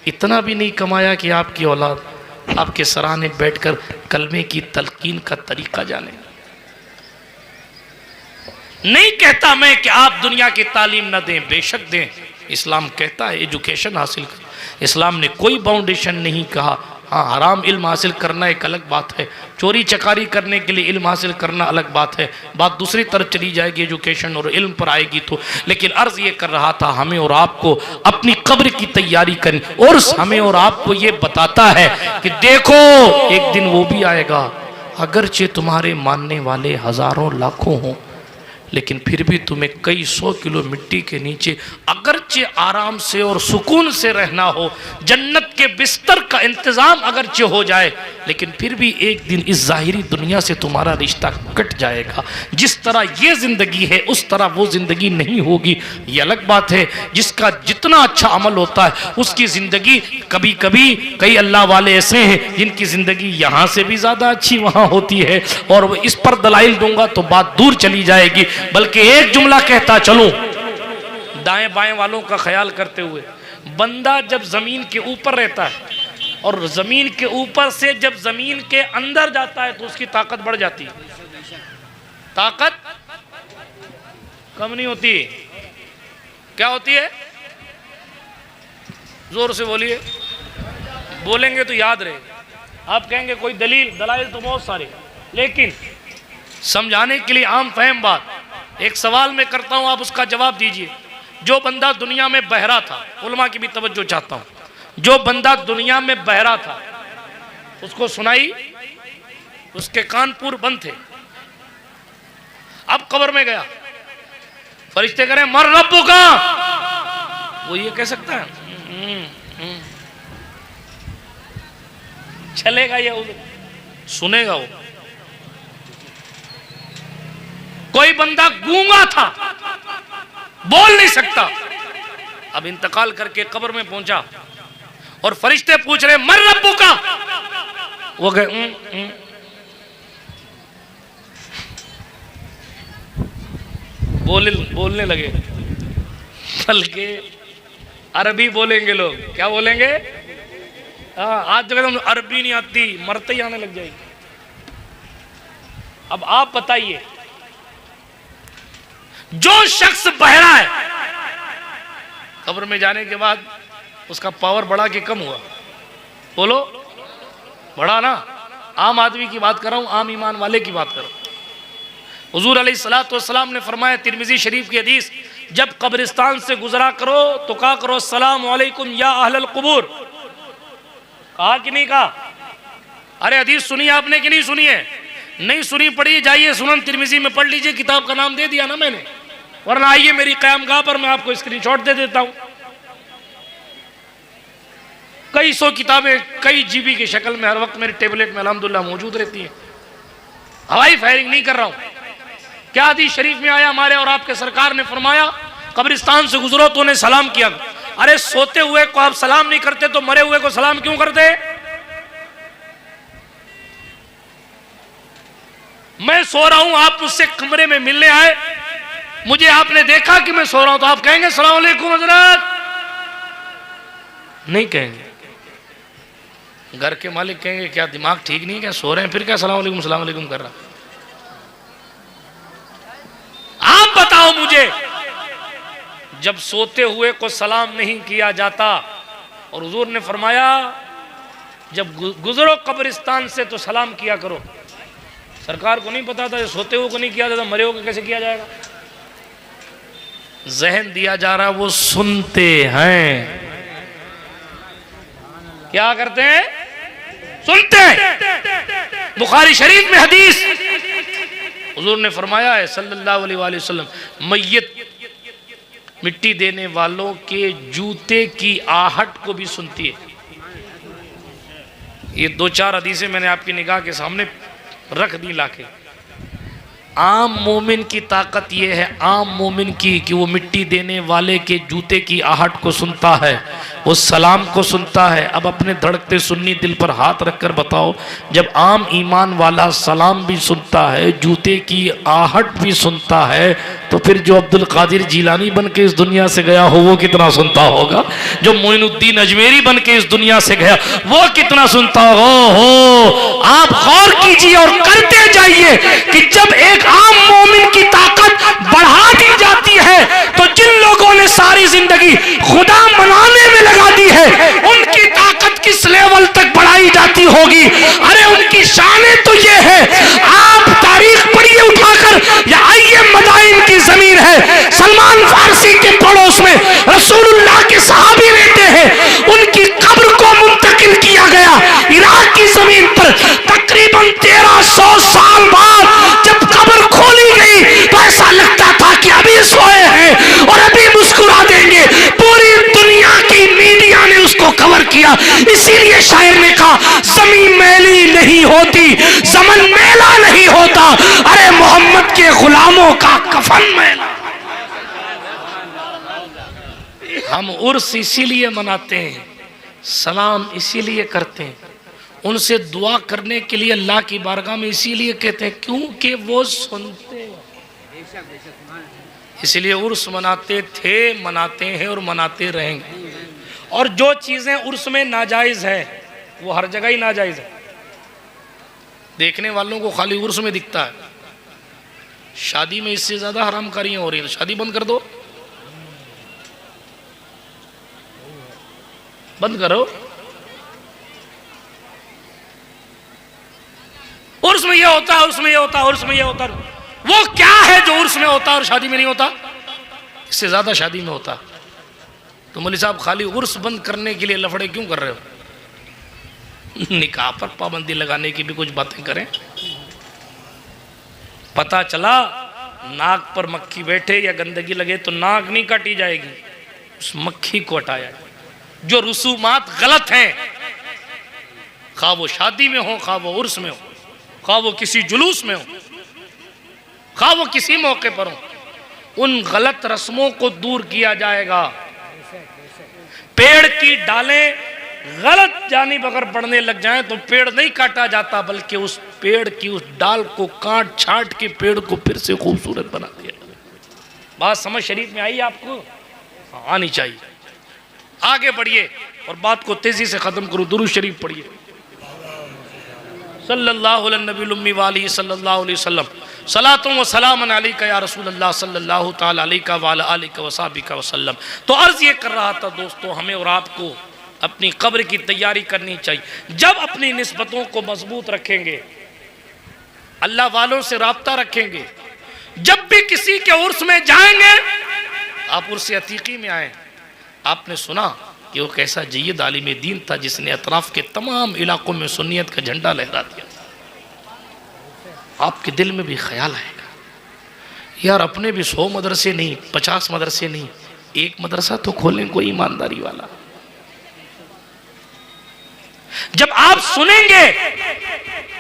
इतना भी नहीं कमाया कि आपकी औलाद आपके सराहने बैठकर कलमे की तलकीन का तरीका जाने। नहीं कहता मैं कि आप दुनिया की तालीम न दें, बेशक दें। इस्लाम कहता है एजुकेशन हासिल कर। इस्लाम ने कोई बाउंडेशन नहीं कहा। हाँ, हराम इल्म हासिल करना एक अलग बात है, चोरी चकारी करने के लिए इल्म हासिल करना अलग बात है, बात दूसरी तरफ चली जाएगी, एजुकेशन और इल्म पर आएगी तो। लेकिन अर्ज ये कर रहा था हमें और आपको अपनी कब्र की तैयारी करनी, और हमें और आपको ये बताता है कि देखो एक दिन वो भी आएगा, अगरचे तुम्हारे मानने वाले हजारों लाखों हों, लेकिन फिर भी तुम्हें कई 100 किलो मिट्टी के नीचे अगरचे आराम से और सुकून से रहना हो, जन्नत के बिस्तर का इंतजाम अगरचे हो जाए, लेकिन फिर भी एक दिन इस जाहिरी दुनिया से तुम्हारा रिश्ता कट जाएगा। जिस तरह ये जिंदगी है उस तरह वो जिंदगी नहीं होगी। ये अलग बात है, जिसका जितना अच्छा अमल होता है उसकी जिंदगी, कभी कभी कई अल्लाह वाले ऐसे हैं जिनकी जिंदगी यहाँ से भी ज्यादा अच्छी वहाँ होती है, और इस पर दलाइल दूंगा तो बात दूर चली जाएगी। बल्कि एक जुमला कहता चलूं, दाएं बाएं वालों का ख्याल करते हुए, बंदा जब जमीन के ऊपर रहता है और जमीन के ऊपर से जब जमीन के अंदर जाता है तो उसकी ताकत बढ़ जाती है, ताकत कम नहीं होती। क्या होती है? जोर से बोलिए, बोलेंगे तो याद रहेगा। आप कहेंगे कोई दलाइल तो बहुत सारे, लेकिन समझाने के लिए आम फहम बात एक सवाल मैं करता हूं, आप उसका जवाब दीजिए। जो बंदा दुनिया में बहरा था, उलमा की भी तवज्जो चाहता हूं, जो बंदा दुनिया में बहरा था उसको सुनाई, उसके कान पूर बंद थे, अब कब्र में गया, फरिश्ते करें मर रब्बु का, वो ये कह सकता है? चलेगा ये, सुनेगा वो? कोई बंदा गूंगा था, बोल नहीं सकता, अब इंतकाल करके कब्र में पहुंचा और फरिश्ते पूछ रहे मर रब्बु का, वो गए बोलने लगे, बल्कि अरबी बोलेंगे लोग। क्या बोलेंगे? आज जगह अरबी नहीं आती, मरते ही आने लग जाएगी। अब आप बताइए, जो शख्स बहरा है कब्र में जाने के बाद उसका पावर बढ़ा कि कम हुआ? बोलो, बढ़ा ना। आम आदमी की बात कर रहा हूं, आम ईमान वाले की बात कर रहा हूं। हुजूर अलैहिस्सलातु वस्सलाम ने फरमाया, तिरमिजी शरीफ की हदीस, जब कब्रिस्तान से गुजरा करो तो कहा करो अस्सलामु अलैकुम या अहलल कुबूर। कहा कि नहीं कहा? अरे हदीस सुनी आपने कि नहीं सुनी है? नहीं सुनी, पढ़िए, जाइए सुनन तिरमिजी में पढ़ लीजिए, किताब का नाम दे दिया ना मैंने, वरना आइए मेरी क़यामगाह पर मैं आपको स्क्रीनशॉट दे देता हूं। कई 100 किताबें कई जीबी की शक्ल में हर वक्त मेरे टेबलेट में अल्हम्दुलिल्लाह मौजूद रहती हैं। हवाई फायरिंग नहीं कर रहा हूं। क्या हदीस शरीफ में आया, हमारे और आपके सरकार ने फरमाया कब्रिस्तान से गुजरो तो उन्हें सलाम किया। अरे सोते हुए को आप सलाम नहीं करते तो मरे हुए को सलाम क्यों करते? मैं सो रहा हूं, आप मुझसे कमरे में मिलने आए, मुझे आपने देखा कि मैं सो रहा हूं, तो आप कहेंगे सलाम अलैकुम हजरत? नहीं कहेंगे। घर के मालिक कहेंगे क्या दिमाग ठीक नहीं है क्या, सो रहे हैं फिर क्या सलाम अलैकुम कर रहा? आप बताओ मुझे, जब सोते हुए को सलाम नहीं किया जाता, और हुजूर ने फरमाया जब गुजरो कब्रिस्तान से तो सलाम किया करो। सरकार को नहीं पता था, सोते हुए को नहीं किया जाता, मरे हुए कैसे किया जाएगा? जहन दिया जा रहा, वो सुनते हैं। क्या करते हैं? सुनते हैं। बुखारी शरीफ में हदीस, हुजूर ने फरमाया है सल्लल्लाहु अलैहि वसल्लम, मैयत मिट्टी देने वालों के जूते की आहट को भी सुनती है। ये 2-4 हदीसें मैंने आपकी निगाह के सामने रख दी लाके। आम मोमिन की ताकत ये है, आम मोमिन की, कि वो मिट्टी देने वाले के जूते की आहट को सुनता है, वो सलाम को सुनता है। अब अपने धड़कते सुन्नी दिल पर हाथ रखकर बताओ, जब आम ईमान वाला सलाम भी सुनता है, जूते की आहट भी सुनता है, तो फिर जो अब्दुल कादिर जीलानी बन के इस दुनिया से गया हो वो कितना सुनता होगा? जो मोइनुद्दीन अजमेरी बन के इस दुनिया से गया वो कितना सुनता हो? आप गौर कीजिए और करते जाइए कि जब एक आम मोमिन की ताकत बढ़ा दी जाती है तो जिन लोगों ने सारी जिंदगी खुदा मनाने में लगा दी है उनकी ताकत किस लेवल तक बढ़ाई जाती होगी। अरे उनकी शाने तो ये है, आप तारीख पढ़िए उठाकर या आइए मदाइन की जमीन है, सलमान फारसी के पड़ोस में रसूलुल्लाह के सहाबी रहते हैं, उनकी कब्र को मुंतकिल किया गया इराक की जमीन पर। तकरीबन 1300 साल बाद जब कब्र खोली गई तो ऐसा लगता था कि अभी सोए हैं और अभी मुस्कुरा देंगे। पूरी दुनिया की मीडिया ने उसको कवर किया। इसीलिए शायर ने कहा, जमीन मैली नहीं होती, ज़मन मैला नहीं होता, अरे मोहम्मद के गुलामों का कफन मैला। हम उर्स इसीलिए मनाते हैं, सलाम इसीलिए करते हैं, उनसे दुआ करने के लिए अल्लाह की बारगाह में इसीलिए कहते हैं क्योंकि वो सुनते हैं। इसलिए उर्स मनाते थे, मनाते हैं और मनाते रहेंगे। और जो चीज़ें उर्स में नाजायज़ है वो हर जगह ही नाजायज़ है। देखने वालों को खाली उर्स में दिखता है, शादी में इससे ज़्यादा हरामकारियाँ हो रही है, तो शादी बंद कर दो, बंद करो। उर्स में ये होता है, उर्स में ये होता है, उर्स में ये होता है। वो क्या है जो उर्स में होता है और शादी में नहीं होता? इससे ज्यादा शादी में होता। तो मौलवी साहब खाली उर्स बंद करने के लिए लफड़े क्यों कर रहे हो? निकाह पर पाबंदी लगाने की भी कुछ बातें करें। पता चला नाक पर मक्खी बैठे या गंदगी लगे तो नाक नहीं काटी जाएगी, उस मक्खी को हटाया जाए। जो रसूमात गलत हैं, खा वो शादी में हो, खा वो उर्स में हो, खा वो किसी जुलूस में हो, खा वो किसी मौके पर हो, उन गलत रस्मों को दूर किया जाएगा। पेड़ की डालें गलत जानिब अगर बढ़ने लग जाएं तो पेड़ नहीं काटा जाता, बल्कि उस पेड़ की उस डाल को काट छाट के पेड़ को फिर से खूबसूरत बना दिया। बात समझ शरीफ में आई आपको? आनी चाहिए। आगे बढ़िए और बात को तेजी से खत्म करूं। दुरूद शरीफ पढ़िए। सल्लल्लाहु अलैहि वाली सल्लल्लाहु अलैहि वसल्लम, सलातुम व सलामुन अलैका या रसूलल्लाह सल्लल्लाहु तआला अलैका व अला आलिका व सहबिका वसल्लम। तो अर्ज ये कर रहा था दोस्तों, हमें और आपको अपनी कब्र की तैयारी करनी चाहिए। जब अपनी निस्बतों को मजबूत रखेंगे, अल्लाह वालों से राब्ता रखेंगे, जब भी किसी के उर्स में जाएंगे, आप उर्स अतीकी में आए, आपने सुना कि वो कैसा जय्यद आलिम दीन था जिसने अतराफ के तमाम इलाकों में सुन्नियत का झंडा लहरा दिया। आपके दिल में भी ख्याल आएगा, यार अपने भी 100 मदरसे नहीं, 50 मदरसे नहीं, एक मदरसा तो खोलें कोई ईमानदारी वाला। जब आप सुनेंगे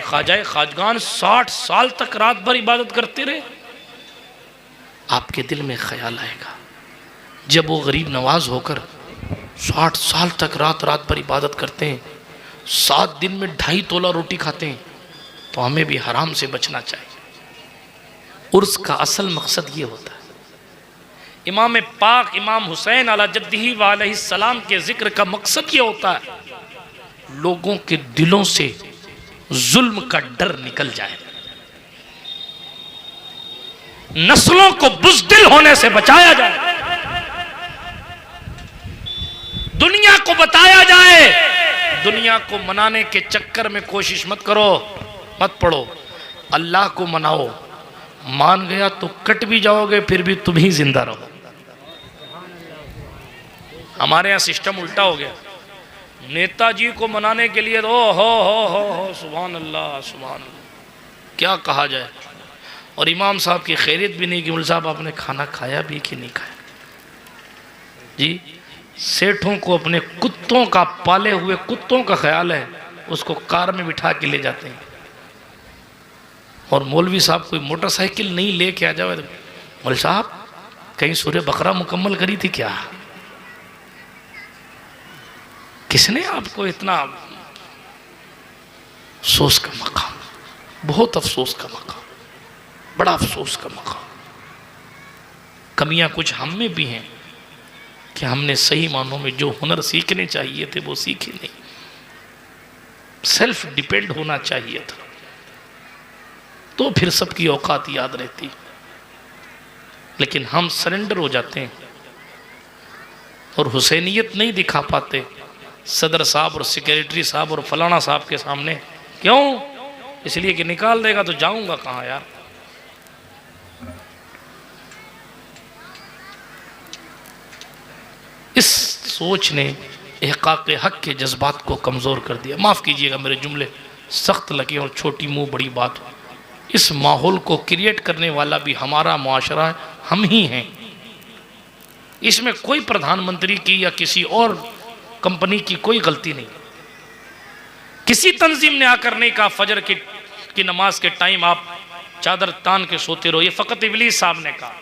ख्वाजा खाजगान 60 साल तक रात भर इबादत करते रहे, आपके दिल में ख्याल आएगा। जब वो गरीब नवाज होकर 60 साल तक रात रात भर इबादत करते हैं, 7 दिन में 2.5 तोला रोटी खाते हैं, तो हमें भी हराम से बचना चाहिए। उर्स का असल मकसद ये होता है। इमाम पाक इमाम हुसैन अला जद्दिही व अलैहि सलाम के जिक्र का मकसद ये होता है लोगों के दिलों से जुल्म का डर निकल जाए, नस्लों को बुज़दिल होने से बचाया जाए, दुनिया को बताया जाए। दुनिया को मनाने के चक्कर में कोशिश मत करो, मत पड़ो, अल्लाह को मनाओ। मान गया तो कट भी जाओगे, फिर भी तुम ही जिंदा रहो। हमारे यहाँ सिस्टम उल्टा हो गया। नेताजी को मनाने के लिए तो हो सुभान अल्लाह सुभान अल्लाह, क्या कहा जाए। और इमाम साहब की खैरियत भी नहीं कि मुल्ला साहब आपने खाना खाया भी कि नहीं खाया। जी, सेठों को अपने कुत्तों का, पाले हुए कुत्तों का ख्याल है, उसको कार में बिठा के ले जाते हैं। और मौलवी साहब कोई मोटरसाइकिल नहीं लेके आ जाए, मौलवी साहब कहीं सूरह बकरा मुकम्मल करी थी क्या? किसने आपको इतना अफसोस का मकाम, बहुत अफसोस का मकाम, बड़ा अफसोस का मकाम। कमियां कुछ हम में भी हैं कि हमने सही मानों में जो हुनर सीखने चाहिए थे वो सीखे नहीं। सेल्फ डिपेंड होना चाहिए था, तो फिर सबकी औकात याद रहती। लेकिन हम सरेंडर हो जाते हैं और हुसैनियत नहीं दिखा पाते सदर साहब और सेक्रेटरी साहब और फलाना साहब के सामने। क्यों? इसलिए कि निकाल देगा तो जाऊंगा कहां यार। इस सोच ने इहक़ाक़ हक़ के जज्बात को कमज़ोर कर दिया। माफ़ कीजिएगा मेरे जुमले सख्त लगे और छोटी मुंह बड़ी बात हो। इस माहौल को क्रिएट करने वाला भी हमारा मुआशरा है, हम ही हैं। इसमें कोई प्रधानमंत्री की या किसी और कंपनी की कोई गलती नहीं। किसी तंजीम ने आकर नहीं कहा फजर की नमाज के टाइम आप चादर तान के सोते रहो, ये फ़कत इबलीस साहब ने कहा।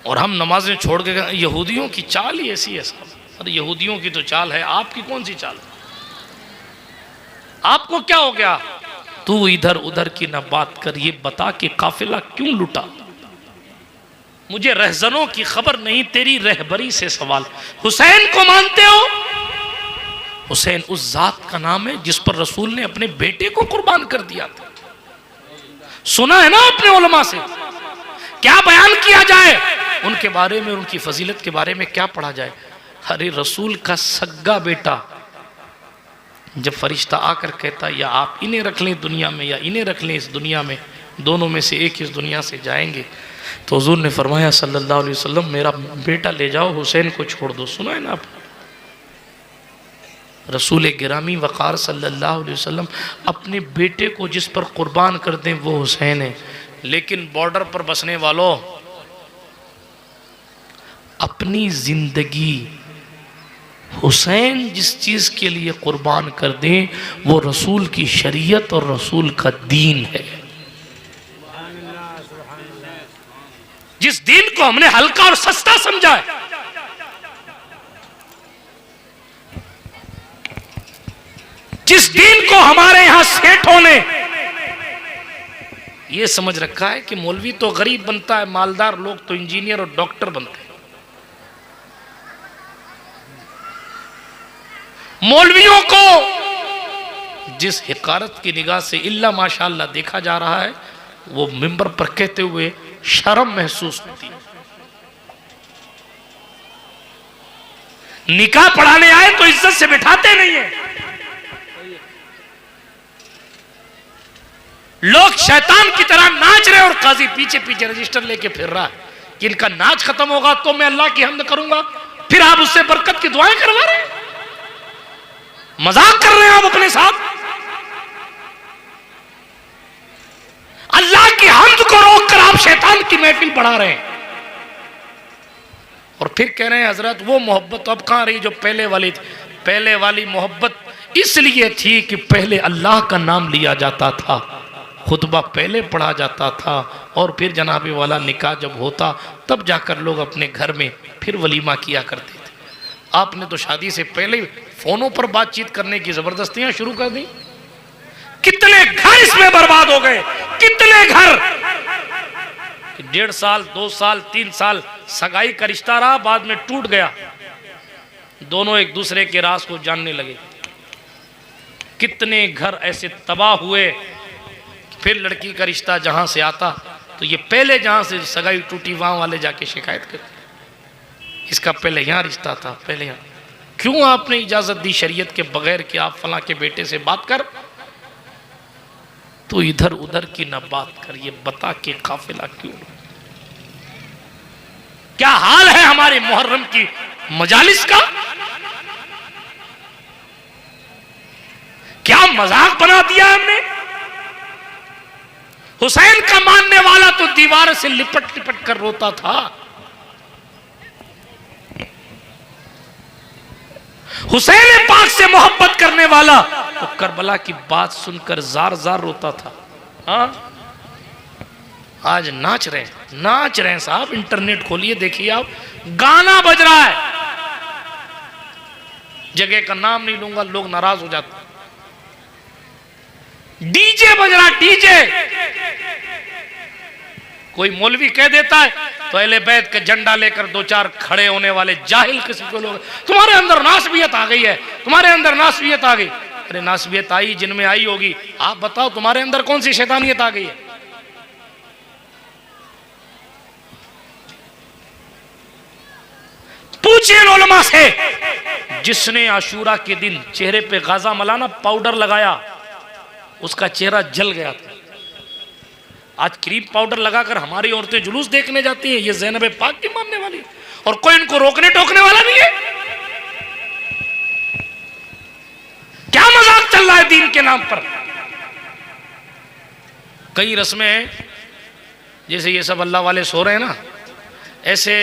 और हम नमाजें छोड़ के गए। यहूदियों की चाल ही ऐसी है साहब। अरे यहूदियों की तो चाल है, आपकी कौन सी चाल? आपको क्या हो गया? तू इधर उधर की ना बात कर, ये बता कि काफिला क्यों लुटा। मुझे रहजनों की खबर नहीं, तेरी रहबरी से सवाल। हुसैन को मानते हो? हुसैन उस जात का नाम है जिस पर रसूल ने अपने बेटे को कुर्बान कर दिया था। सुना है ना अपने उलमा से, क्या बयान किया जाए उनके बारे में, उनकी फजीलत के बारे में क्या पढ़ा जाए। अरे रसूल का सग्गा बेटा जब फरिश्ता आकर कहता या आप इन्हें रख लें दुनिया में या इन्हें रख लें इस दुनिया में, दोनों में से एक इस दुनिया से जाएंगे, तो हुजूर ने फरमाया सल्लल्लाहु अलैहि वसल्लम मेरा बेटा ले जाओ, हुसैन को छोड़ दो। सुना है ना आप? रसूल गिरामी वक़ार सल्लल्लाहु अलैहि वसल्लम अपने बेटे को जिस पर कुर्बान कर दें वो हुसैन है। लेकिन बॉर्डर पर बसने वालों, अपनी जिंदगी हुसैन जिस चीज के लिए कुर्बान कर दें वो रसूल की शरीयत और रसूल का दीन है। जिस दीन को हमने हल्का और सस्ता समझा है, जिस दीन को हमारे यहां सेठों ने यह समझ रखा है कि मौलवी तो गरीब बनता है, मालदार लोग तो इंजीनियर और डॉक्टर बनते हैं। मौलवियों को जिस हिकारत की निगाह से इल्ला माशाअल्लाह देखा जा रहा है, वो मिंबर पर कहते हुए शर्म महसूस होती है। निकाह पढ़ाने आए तो इज्जत से बिठाते नहीं है। लोग शैतान की तरह नाच रहे और काजी पीछे पीछे रजिस्टर लेके फिर रहा है कि इनका नाच खत्म होगा तो मैं अल्लाह की हम्द करूंगा, फिर आप उससे बरकत की दुआएं करवा रहे हैं। मजाक कर रहे हैं आप अपने साथ। अल्लाह की हम्द को रोककर आप शैतान की महफिल बढ़ा रहे हैं और फिर कह रहे हैं हजरत वो मोहब्बत अब कहां रही जो पहले वाली थी। पहले वाली मोहब्बत इसलिए थी कि पहले अल्लाह का नाम लिया जाता था, खुतबा पहले पढ़ा जाता था और फिर जनाबे वाला निकाह जब होता तब जाकर लोग अपने घर में फिर वलीमा किया करते थे। आपने तो शादी से पहले फोनों पर बातचीत करने की जबरदस्तियां शुरू कर दी। कितने घर इसमें बर्बाद हो गए, कितने घर। 1.5 साल 2 साल 3 साल सगाई का रिश्ता रहा, बाद में टूट गया, दोनों एक दूसरे के राज को जानने लगे। कितने घर ऐसे तबाह हुए। फिर लड़की का रिश्ता जहां से आता तो ये पहले जहां से सगाई टूटी वहां वाले जाके शिकायत करते, इसका पहले यहां रिश्ता था, पहले यहां। क्यों आपने इजाजत दी शरीयत के बगैर कि आप फला के बेटे से बात कर? तो इधर उधर की ना बात कर, ये बता के काफिला क्यों। क्या हाल है हमारे मुहर्रम की मजालिस का? क्या मजाक बना दिया हमने। हुसैन का मानने वाला तो दीवार से लिपट लिपट कर रोता था। हुसैन पाक से मोहब्बत करने वाला तो करबला की बात सुनकर जार जार रोता था। हाँ, आज नाच रहे हैं साहब। इंटरनेट खोलिए देखिए आप, गाना बज रहा है, जगह का नाम नहीं लूंगा, लोग नाराज हो जाते। डीजे बज रहा, डीजे। कोई मौलवी कह देता है तो अहले बैत के झंडा लेकर दो चार खड़े होने वाले जाहिल किस्म के लोग, तुम्हारे अंदर नासबियत आ गई है, तुम्हारे अंदर नासबियत आ गई। अरे नासबियत आई जिनमें आई होगी, आप बताओ तुम्हारे अंदर कौन सी शैतानियत आ गई है? पूछिए उलमा से, जिसने आशूरा के दिन चेहरे पे गाजा मलाना पाउडर लगाया, उसका चेहरा जल गया था। आज क्रीम पाउडर लगाकर हमारी औरतें जुलूस देखने जाती हैं, ये ज़ैनब पाक की मानने वाली, और कोई इनको रोकने टोकने वाला नहीं है। क्या मजाक चल रहा है दीन के नाम पर? कई रस्में हैं, जैसे ये सब अल्लाह वाले सो रहे हैं ना, ऐसे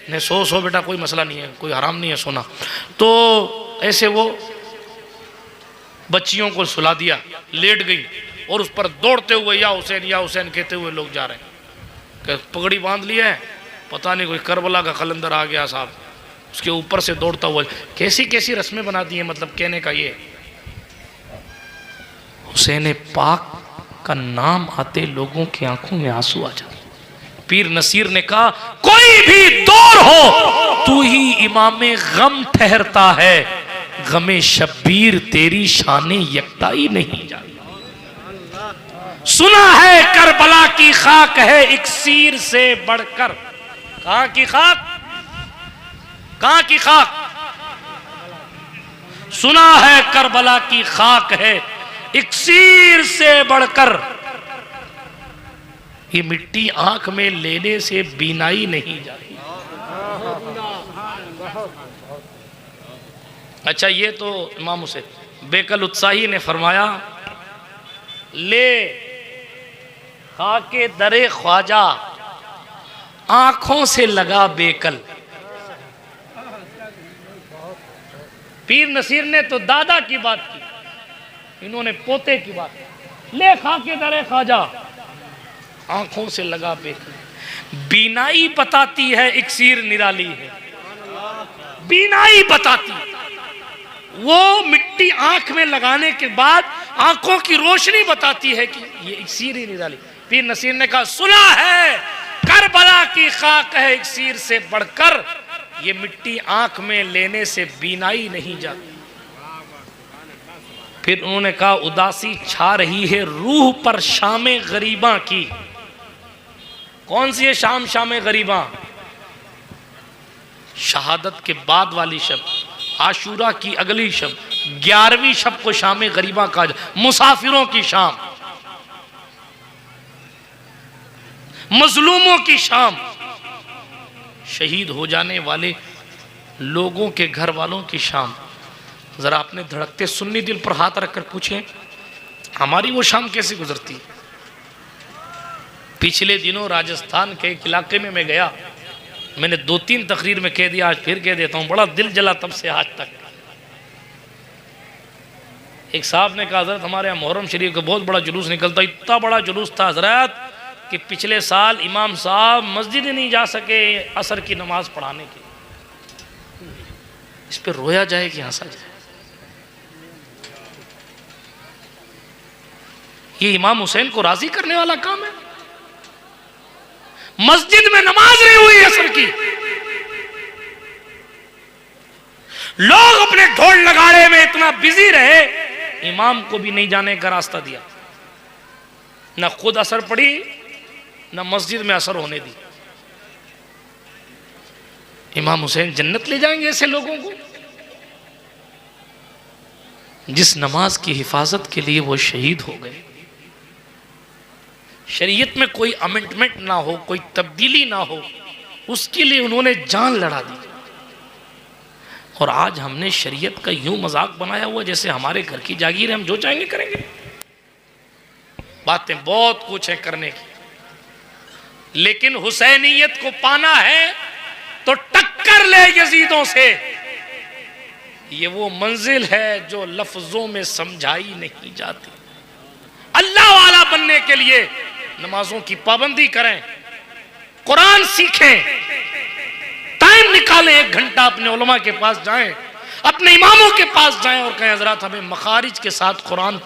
ने सो बेटा, कोई मसला नहीं है, कोई हराम नहीं है सोना। तो ऐसे वो बच्चियों को सुला दिया, लेट गई, और उस पर दौड़ते हुए या हुसैन कहते हुए लोग जा रहे हैं। पगड़ी बांध लिया है, पता नहीं कोई करबला का कलंदर आ गया साहब, उसके ऊपर से दौड़ता हुआ। कैसी कैसी रस्में बना दी हैं, मतलब कहने का ये, हुसैन पाक का नाम आते लोगों की आंखों में आंसू आ जाते। पीर नसीर ने कहा, कोई भी दौर हो तू ही इमामे गम ठहरता है, गमे शब्बीर तेरी शाने यकताई नहीं जाती। सुना है करबला की खाक है इक्सीर से बढ़कर। कहां की खाक? कहां की खाक? सुना है करबला की खाक है इक्सीर से बढ़कर, ये मिट्टी आंख में लेने से बीनाई नहीं जाती। अच्छा, ये तो इमाम हुसैन। बेकल उत्साही ने फरमाया, ले खाके दरे ख्वाजा आंखों से लगा बेकल। पीर नसीर ने तो दादा की बात की, इन्होंने पोते की बात। ले खाके दरे ख्वाजा आंखों से लगा बेकल। बीनाई बताती है इक्सीर निराली है, बीनाई बताती। वो मिट्टी आंख में लगाने के बाद आंखों की रोशनी बताती है कि ये इक्सीर ही निराली। पीर नसीर ने कहा, सुना है करबला की खाक है इक्सीर से बढ़कर, ये मिट्टी आंख में लेने से बीनाई नहीं जाती। फिर उन्होंने कहा, उदासी छा रही है रूह पर शामे गरीबा की। कौन सी है शाम? शामे गरीबा, शहादत के बाद वाली शब, आशूरा की अगली शब, 11वीं शब को शामे गरीबा कहा जाए। मुसाफिरों की शाम, मजलूमों की शाम, शहीद हो जाने वाले लोगों के घर वालों की शाम। जरा अपने धड़कते सुन्नी दिल पर हाथ रखकर पूछें, हमारी वो शाम कैसे गुजरती है? पिछले दिनों राजस्थान के एक इलाके में मैं गया, मैंने 2-3 तकरीर में कह दिया, आज फिर कह देता हूं, बड़ा दिल जला तब से आज तक। एक साहब ने कहा, हजरत हमारे यहाँ मुहर्रम शरीफ का बहुत बड़ा जुलूस निकलता, इतना बड़ा जुलूस था हजरत कि पिछले साल इमाम साहब मस्जिद ही नहीं जा सके असर की नमाज पढ़ाने के। इस पर रोया जाए कि हंसा जाए? ये इमाम हुसैन को राजी करने वाला काम है? मस्जिद में नमाज नहीं हुई असर की, लोग अपने ढोल नगाड़े में इतना बिजी रहे, इमाम को भी नहीं जाने का रास्ता दिया, ना खुद असर पड़ी ना मस्जिद में असर होने दी। इमाम हुसैन जन्नत ले जाएंगे ऐसे लोगों को, जिस नमाज की हिफाजत के लिए वो शहीद हो गए। शरीयत में कोई अमेंडमेंट ना हो, कोई तब्दीली ना हो, उसके लिए उन्होंने जान लड़ा दी। और आज हमने शरीयत का यूं मजाक बनाया हुआ जैसे हमारे घर की जागीर है, हम जो चाहेंगे करेंगे। बातें बहुत कुछ है करने की, लेकिन हुसैनियत को पाना है तो टक्कर ले यजीदों से। ये वो मंजिल है जो लफ्जों में समझाई नहीं जाती। अल्लाह वाला बनने के लिए नमाजों की पाबंदी करें, कुरान सीखें, टाइम निकालें, 1 घंटा अपने उलमा के पास जाएं, अपने इमामों के पास जाएं और कहें हजरत हमें मखारिज के साथ कुरान